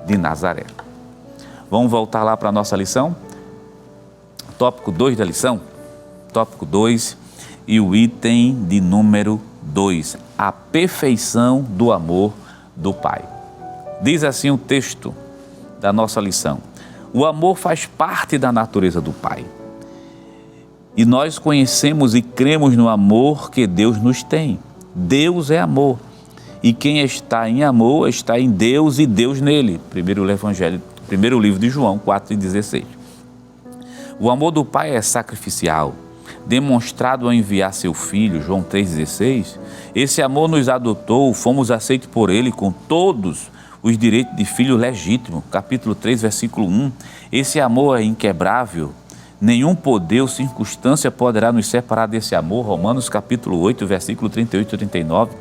de Nazaré. Vamos voltar lá para a nossa lição? Tópico 2 da lição? Tópico 2 e o item de número 2, a perfeição do amor do Pai. Diz assim o texto da nossa lição: o amor faz parte da natureza do Pai. E nós conhecemos e cremos no amor que Deus nos tem. Deus é amor. E quem está em amor está em Deus e Deus nele. Primeiro livro de João 4,16. O amor do Pai é sacrificial, demonstrado ao enviar seu Filho, João 3,16. Esse amor nos adotou, fomos aceitos por Ele com todos os direitos de filho legítimo. Capítulo 3, versículo 1. Esse amor é inquebrável. Nenhum poder ou circunstância poderá nos separar desse amor. Romanos capítulo 8, versículo 38 e 39.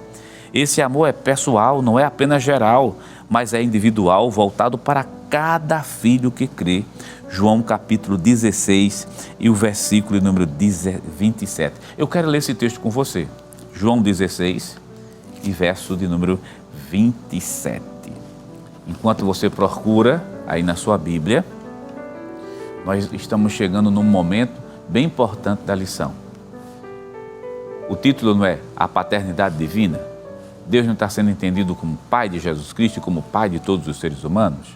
Esse amor é pessoal, não é apenas geral, mas é individual, voltado para cada filho que crê. João capítulo 16 e o versículo número 27. Eu quero ler esse texto com você. João 16 e verso de número 27. Enquanto você procura aí na sua Bíblia, nós estamos chegando num momento bem importante da lição. O título não é A Paternidade Divina? Deus não está sendo entendido como Pai de Jesus Cristo e como Pai de todos os seres humanos?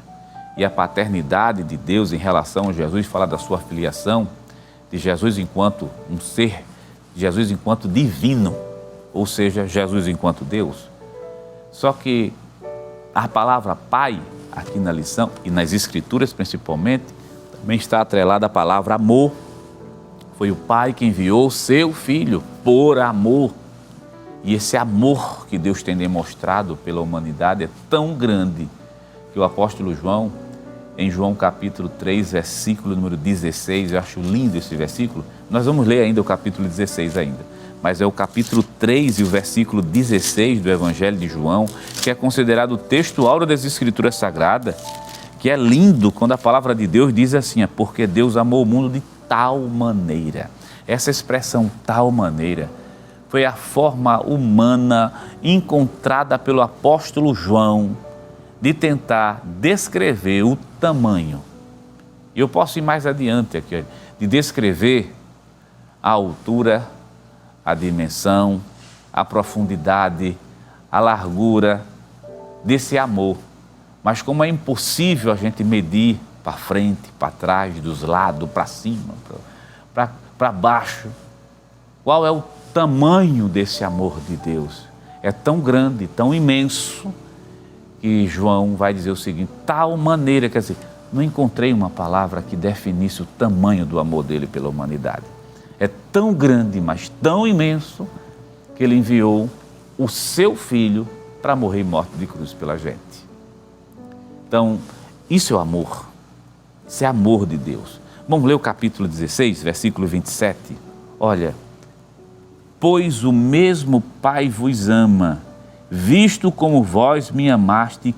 E a paternidade de Deus em relação a Jesus, fala da sua filiação, de Jesus enquanto um ser, Jesus enquanto divino, ou seja, Jesus enquanto Deus. Só que a palavra Pai, aqui na lição e nas Escrituras principalmente, também está atrelada à palavra amor. Foi o Pai que enviou seu Filho por amor. E esse amor que Deus tem demonstrado pela humanidade é tão grande que o apóstolo João, em João capítulo 3, versículo número 16, eu acho lindo esse versículo. Nós vamos ler ainda o capítulo 16 ainda, mas é o capítulo 3 e o versículo 16 do Evangelho de João, que é considerado o texto áureo das Escrituras Sagradas, que é lindo quando a palavra de Deus diz assim, porque Deus amou o mundo de tal maneira. Essa expressão tal maneira foi a forma humana encontrada pelo apóstolo João de tentar descrever o tamanho. E eu posso ir mais adiante aqui, de descrever a altura, a dimensão, a profundidade, a largura desse amor. Mas como é impossível a gente medir para frente, para trás, dos lados, para cima, para baixo, qual é o tamanho desse amor de Deus? É tão grande, tão imenso, que João vai dizer o seguinte, tal maneira, quer dizer, não encontrei uma palavra que definisse o tamanho do amor dele pela humanidade. É tão grande, mas tão imenso, que ele enviou o seu Filho para morrer morte de cruz pela gente. Então, isso é o amor. Isso é amor de Deus. Vamos ler o capítulo 16, versículo 27. Olha, pois o mesmo Pai vos ama visto como vós me amaste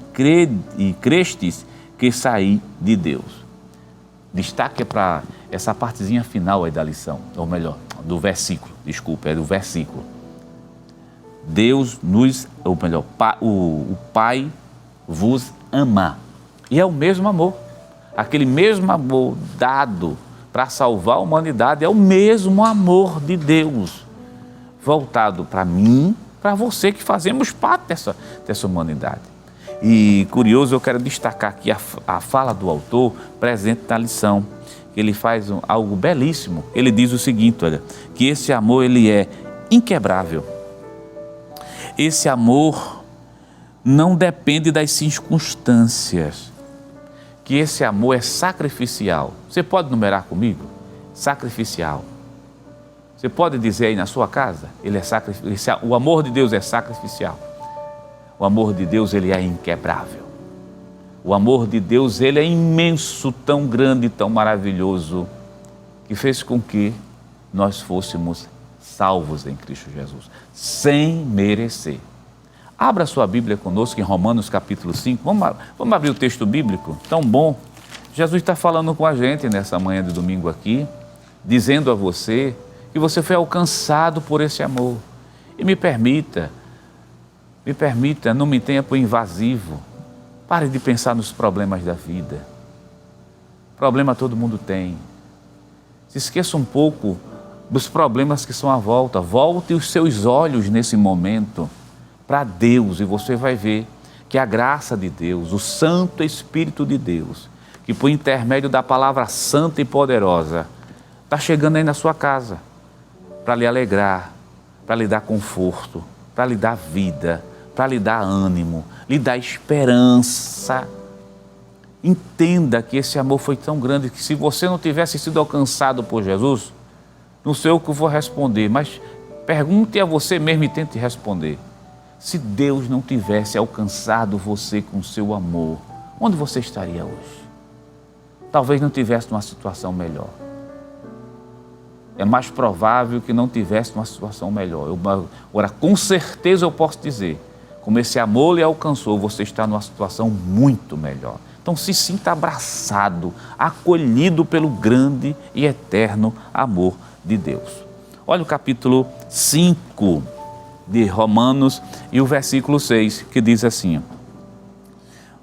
e crestes que saí de Deus. Destaque para essa partezinha final aí da lição, ou melhor, do versículo, desculpa, é do versículo. Deus nos, ou melhor, o Pai vos ama. E é o mesmo amor, aquele mesmo amor dado para salvar a humanidade, é o mesmo amor de Deus, voltado para mim, para você que fazemos parte dessa humanidade. E curioso, eu quero destacar aqui a fala do autor presente na lição. Ele faz algo belíssimo. Ele diz o seguinte, olha, que esse amor ele é inquebrável. Esse amor não depende das circunstâncias. Que esse amor é sacrificial. Você pode numerar comigo? Sacrificial. Você pode dizer aí na sua casa? Ele é sacrificial. O amor de Deus é sacrificial. O amor de Deus, ele é inquebrável. O amor de Deus, ele é imenso, tão grande, tão maravilhoso, que fez com que nós fôssemos salvos em Cristo Jesus, sem merecer. Abra sua Bíblia conosco em Romanos capítulo 5. Vamos abrir o texto bíblico? Tão bom. Jesus está falando com a gente nessa manhã de domingo aqui, dizendo a você que você foi alcançado por esse amor. E me permita, não me tenha por invasivo. Pare de pensar nos problemas da vida. Problema todo mundo tem. Se esqueça um pouco dos problemas que são à volta. Volte os seus olhos nesse momento para Deus e você vai ver que a graça de Deus, o Santo Espírito de Deus, que por intermédio da palavra santa e poderosa, está chegando aí na sua casa para lhe alegrar, para lhe dar conforto, para lhe dar vida, para lhe dar ânimo, lhe dar esperança. Entenda que esse amor foi tão grande que se você não tivesse sido alcançado por Jesus, não sei o que eu vou responder, mas pergunte a você mesmo e tente responder. Se Deus não tivesse alcançado você com o seu amor, onde você estaria hoje? Talvez não tivesse numa situação melhor. É mais provável que não tivesse numa situação melhor. Agora, com certeza eu posso dizer, como esse amor lhe alcançou, você está numa situação muito melhor. Então se sinta abraçado, acolhido pelo grande e eterno amor de Deus. Olha o capítulo 5 de Romanos e o versículo 6, que diz assim.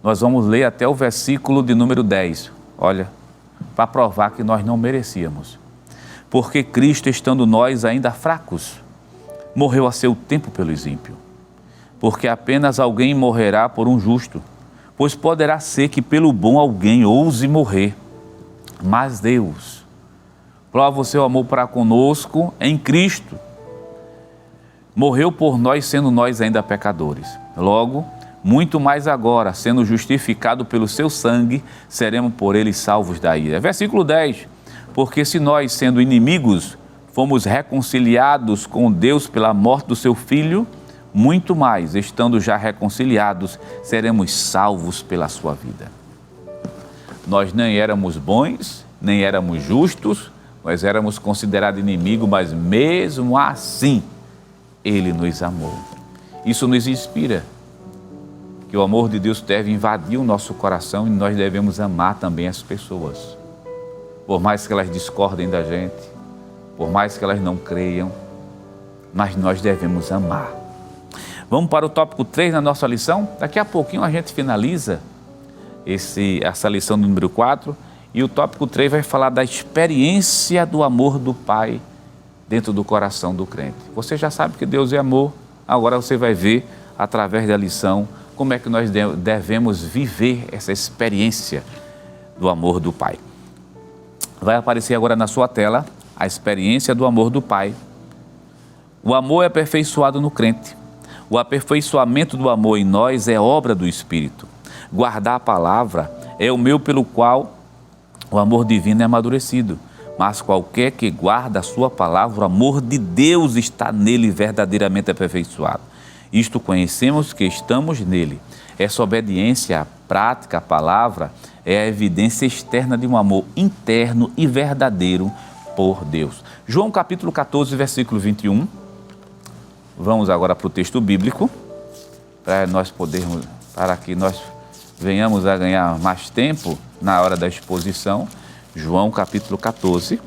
Nós vamos ler até o versículo de número 10. Olha, para provar que nós não merecíamos. Porque Cristo, estando nós ainda fracos, morreu a seu tempo pelos ímpios. Porque apenas alguém morrerá por um justo, pois poderá ser que pelo bom alguém ouse morrer. Mas Deus prova o seu amor para conosco em Cristo. Morreu por nós, sendo nós ainda pecadores. Logo, muito mais agora, sendo justificado pelo seu sangue, seremos por ele salvos da ira. Versículo 10. Porque se nós, sendo inimigos, fomos reconciliados com Deus pela morte do seu Filho, muito mais, estando já reconciliados, seremos salvos pela sua vida. Nós nem éramos bons, nem éramos justos, nós éramos considerados inimigos, mas mesmo assim, Ele nos amou. Isso nos inspira, que o amor de Deus deve invadir o nosso coração e nós devemos amar também as pessoas. Por mais que elas discordem da gente, por mais que elas não creiam, mas nós devemos amar. Vamos para o tópico 3 na nossa lição. Daqui a pouquinho a gente finaliza essa lição do número 4 e o tópico 3 vai falar da experiência do amor do Pai dentro do coração do crente. Você já sabe que Deus é amor, agora você vai ver através da lição como é que nós devemos viver essa experiência do amor do Pai. Vai aparecer agora na sua tela a experiência do amor do Pai. O amor é aperfeiçoado no crente. O aperfeiçoamento do amor em nós é obra do Espírito. Guardar a palavra é o meio pelo qual o amor divino é amadurecido. Mas qualquer que guarda a sua palavra, o amor de Deus está nele verdadeiramente aperfeiçoado. Isto conhecemos que estamos nele. Essa obediência à prática, à palavra, é a evidência externa de um amor interno e verdadeiro por Deus. João capítulo 14, versículo 21. Vamos agora para o texto bíblico. para que nós venhamos a ganhar mais tempo na hora da exposição. João capítulo 14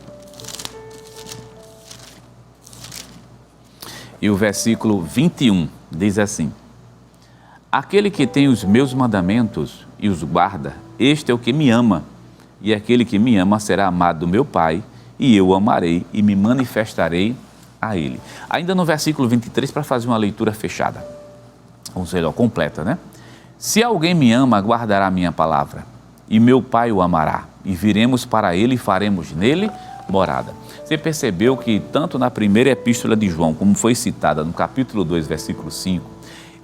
e o versículo 21 diz assim: aquele que tem os meus mandamentos e os guarda, este é o que me ama, e aquele que me ama será amado do meu Pai, e eu o amarei e me manifestarei a ele. Ainda no versículo 23, para fazer uma leitura fechada, ou seja, completa, né? Se alguém me ama, guardará a minha palavra, e meu Pai o amará, e viremos para ele e faremos nele morada. Você percebeu que tanto na primeira epístola de João, como foi citada no capítulo 2, versículo 5,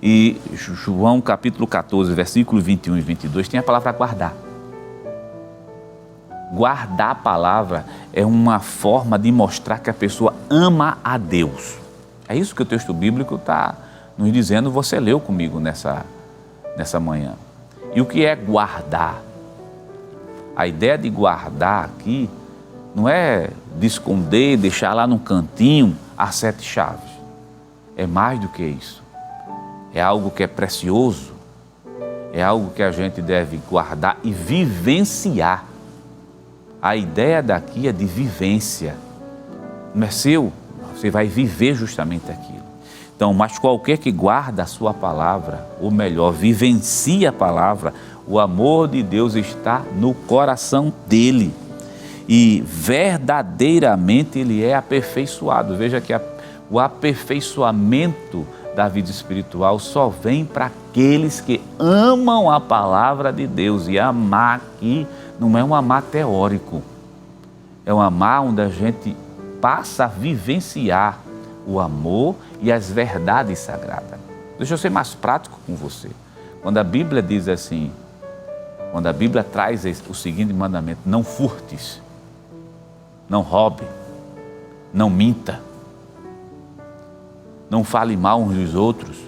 e João capítulo 14, versículo 21 e 22, tem a palavra guardar. Guardar a palavra é uma forma de mostrar que a pessoa ama a Deus. É isso que o texto bíblico está nos dizendo, você leu comigo nessa manhã. E o que é guardar? A ideia de guardar aqui não é de esconder, deixar lá num cantinho as 7 chaves. É mais do que isso. É algo que é precioso, é algo que a gente deve guardar e vivenciar. A ideia daqui é de vivência. Não é seu, você vai viver justamente aquilo. Então, mas qualquer que guarda a sua palavra, ou melhor, vivencia a palavra, o amor de Deus está no coração dele. E verdadeiramente ele é aperfeiçoado. Veja que o aperfeiçoamento da vida espiritual só vem para aqueles que amam a palavra de Deus. E amar aqui não é um amar teórico, é um amar onde a gente passa a vivenciar o amor e as verdades sagradas. Deixa eu ser mais prático com você. Quando a Bíblia diz assim, quando a Bíblia traz o seguinte mandamento: não furtes, não roube, não minta, não fale mal uns dos outros.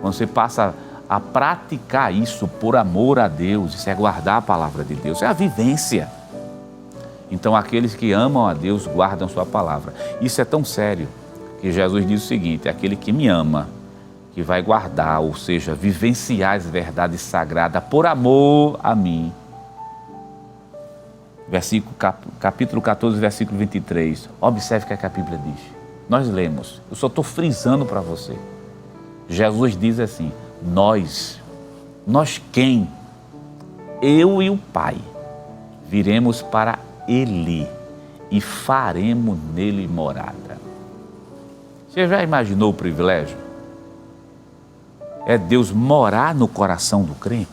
Quando você passa a praticar isso por amor a Deus, isso é guardar a palavra de Deus, é a vivência. Então aqueles que amam a Deus guardam sua palavra. Isso é tão sério que Jesus diz o seguinte: aquele que me ama, que vai guardar, ou seja, vivenciar as verdades sagradas por amor a mim. Capítulo 14, versículo 23. Observe o que a Bíblia diz. Nós lemos, eu só estou frisando para você. Jesus diz assim: nós quem? Eu e o Pai viremos para Ele e faremos nele morada. Você já imaginou o privilégio? É Deus morar no coração do crente.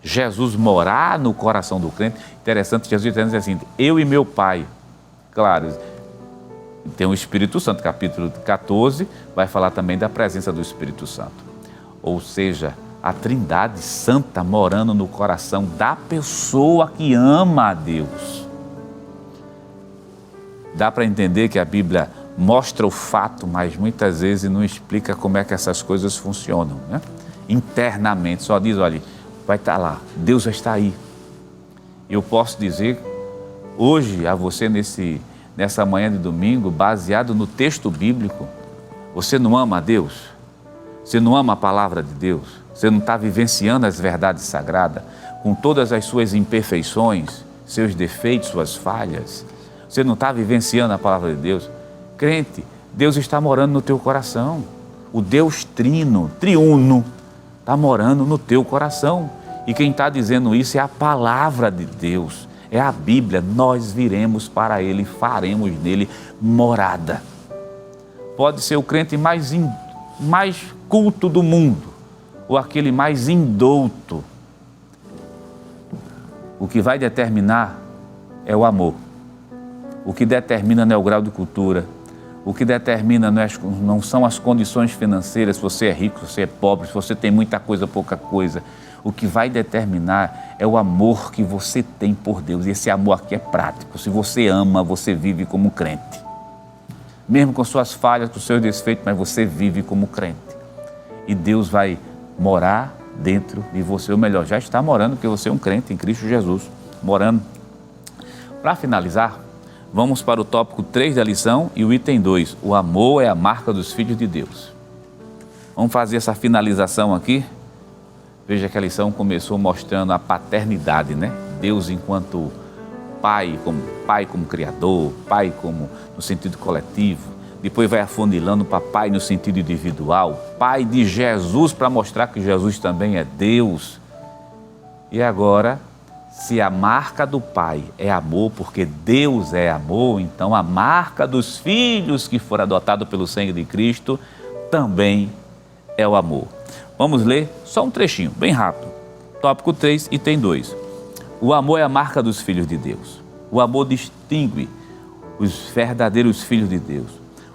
Jesus morar no coração do crente. Interessante, Jesus está dizendo assim: eu e meu Pai. Claro, tem o Espírito Santo, capítulo 14, vai falar também da presença do Espírito Santo. Ou seja, a Trindade Santa morando no coração da pessoa que ama a Deus. Dá para entender que a Bíblia mostra o fato, mas muitas vezes não explica como é que essas coisas funcionam, né? Internamente, só diz, olha, vai estar lá, Deus já está aí. Eu posso dizer hoje a você nessa manhã de domingo, baseado no texto bíblico, você não ama a Deus? Você não ama a palavra de Deus? Você não está vivenciando as verdades sagradas, com todas as suas imperfeições, seus defeitos, suas falhas? Você não está vivenciando a palavra de Deus? Crente, Deus está morando no teu coração. O Deus triuno, está morando no teu coração. E quem está dizendo isso é a palavra de Deus, é a Bíblia. Nós viremos para Ele, faremos nele morada. Pode ser o crente mais culto do mundo, ou aquele mais indouto. O que vai determinar é o amor. O que determina não é o grau de cultura. O que determina não são as condições financeiras, se você é rico, se você é pobre, se você tem muita coisa, pouca coisa. O que vai determinar é o amor que você tem por Deus. E esse amor aqui é prático. Se você ama, você vive como crente. Mesmo com suas falhas, com seus defeitos, mas você vive como crente. E Deus vai morar dentro de você. Ou melhor, já está morando, porque você é um crente em Cristo Jesus. Morando. Para finalizar, vamos para o tópico 3 da lição e o item 2. O amor é a marca dos filhos de Deus. Vamos fazer essa finalização aqui. Veja que a lição começou mostrando a paternidade, né? Deus enquanto pai como criador, pai como no sentido coletivo. Depois vai afunilando para pai no sentido individual, pai de Jesus, para mostrar que Jesus também é Deus. E agora, se a marca do pai é amor, porque Deus é amor, então a marca dos filhos que foram adotados pelo sangue de Cristo também é o amor. Vamos ler só um trechinho, bem rápido. Tópico 3, item 2. O amor é a marca dos filhos de Deus. O amor distingue os verdadeiros filhos de Deus.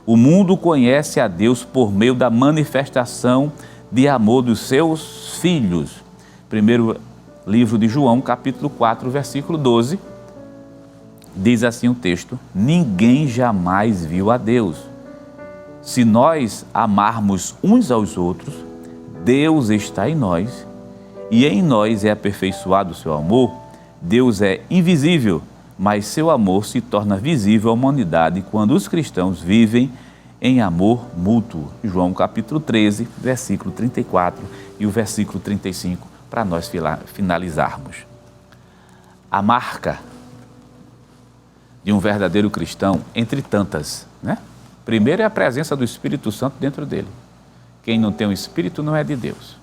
O mundo conhece a Deus por meio da manifestação de amor dos seus filhos. Primeiro livro de João, capítulo 4, versículo 12. Diz assim o texto: ninguém jamais viu a Deus. Se nós amarmos uns aos outros, Deus está em nós e em nós é aperfeiçoado o seu amor. Deus é invisível, mas seu amor se torna visível à humanidade quando os cristãos vivem em amor mútuo. João capítulo 13, versículo 34 e o versículo 35, para nós finalizarmos. A marca de um verdadeiro cristão, entre tantas, né? Primeiro é a presença do Espírito Santo dentro dele. Quem não tem o Espírito não é de Deus.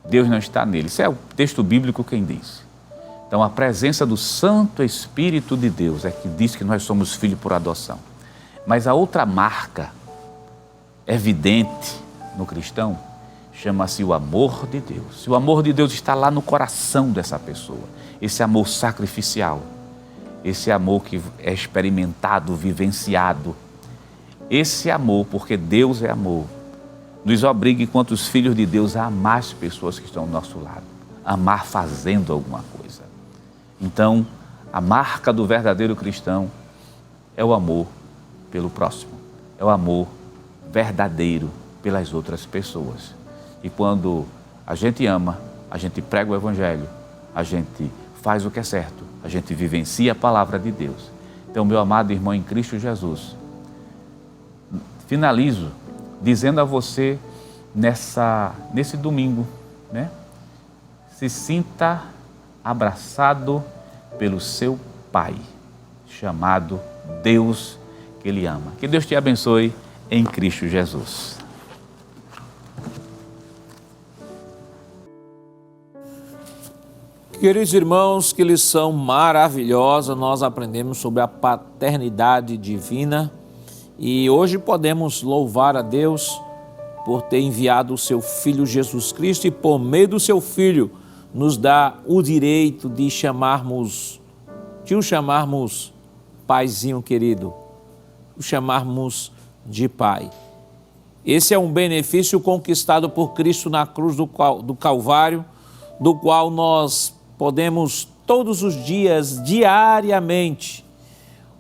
Deus não está nele. Isso é o texto bíblico quem diz. Então, a presença do Santo Espírito de Deus é que diz que nós somos filhos por adoção. Mas a outra marca evidente no cristão chama-se o amor de Deus. Se o amor de Deus está lá no coração dessa pessoa, esse amor sacrificial, esse amor que é experimentado, vivenciado, esse amor, porque Deus é amor, nos obriga, enquanto os filhos de Deus, a amar as pessoas que estão ao nosso lado, amar fazendo alguma coisa. Então, a marca do verdadeiro cristão é o amor pelo próximo, é o amor verdadeiro pelas outras pessoas. E quando a gente ama, a gente prega o Evangelho, a gente faz o que é certo, a gente vivencia a palavra de Deus. Então, meu amado irmão em Cristo Jesus, finalizo dizendo a você nesse domingo, né? Se sinta abraçado pelo seu Pai, chamado Deus que Ele ama. Que Deus te abençoe em Cristo Jesus. Queridos irmãos, que lição maravilhosa nós aprendemos sobre a paternidade divina. E hoje podemos louvar a Deus por ter enviado o seu Filho Jesus Cristo e por meio do seu Filho nos dá o direito de o chamarmos paizinho querido, o chamarmos de pai. Esse é um benefício conquistado por Cristo na cruz do Calvário, do qual nós podemos todos os dias, diariamente,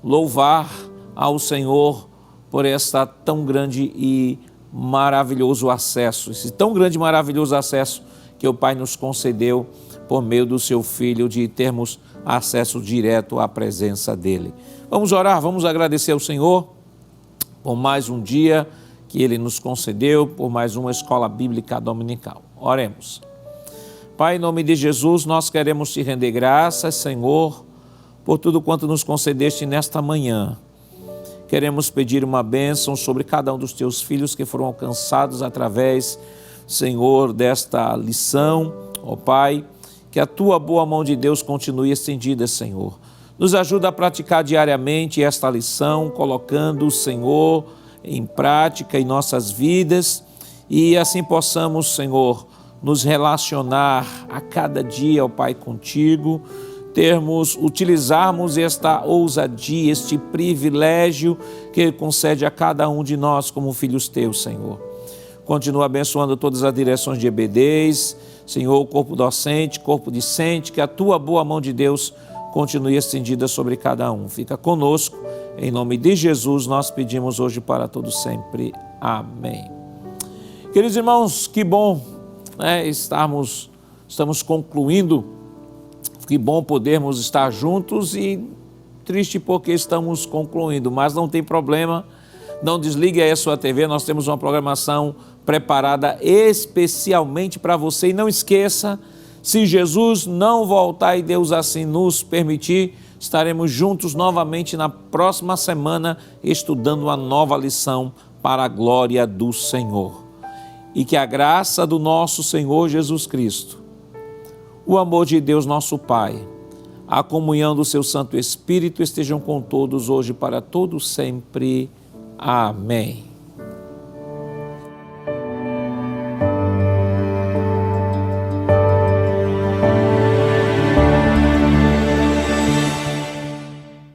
louvar ao Senhor por esta tão grande e maravilhoso acesso, esse tão grande e maravilhoso acesso que o Pai nos concedeu por meio do seu Filho, de termos acesso direto à presença dEle. Vamos orar, vamos agradecer ao Senhor por mais um dia que Ele nos concedeu, por mais uma escola bíblica dominical. Oremos. Pai, em nome de Jesus, nós queremos te render graças, Senhor, por tudo quanto nos concedeste nesta manhã. Queremos pedir uma bênção sobre cada um dos teus filhos que foram alcançados através, Senhor, desta lição. Ó Pai, que a tua boa mão de Deus continue estendida, Senhor. Nos ajuda a praticar diariamente esta lição, colocando o Senhor em prática em nossas vidas e assim possamos, Senhor, nos relacionar a cada dia, ó Pai, contigo, utilizarmos esta ousadia, este privilégio que Ele concede a cada um de nós como filhos teus, Senhor. Continua abençoando todas as direções de EBDs, Senhor, o corpo docente, corpo discente, que a tua boa mão de Deus continue estendida sobre cada um. Fica conosco, em nome de Jesus nós pedimos hoje para todos sempre. Amém. Queridos irmãos, que bom, né, estamos concluindo. Que bom podermos estar juntos e triste porque estamos concluindo, mas não tem problema, não desligue aí a sua TV, nós temos uma programação preparada especialmente para você. E não esqueça, se Jesus não voltar e Deus assim nos permitir, estaremos juntos novamente na próxima semana estudando uma nova lição para a glória do Senhor. E que a graça do nosso Senhor Jesus Cristo, o amor de Deus nosso Pai, a comunhão do seu Santo Espírito estejam com todos hoje para todos sempre. Amém.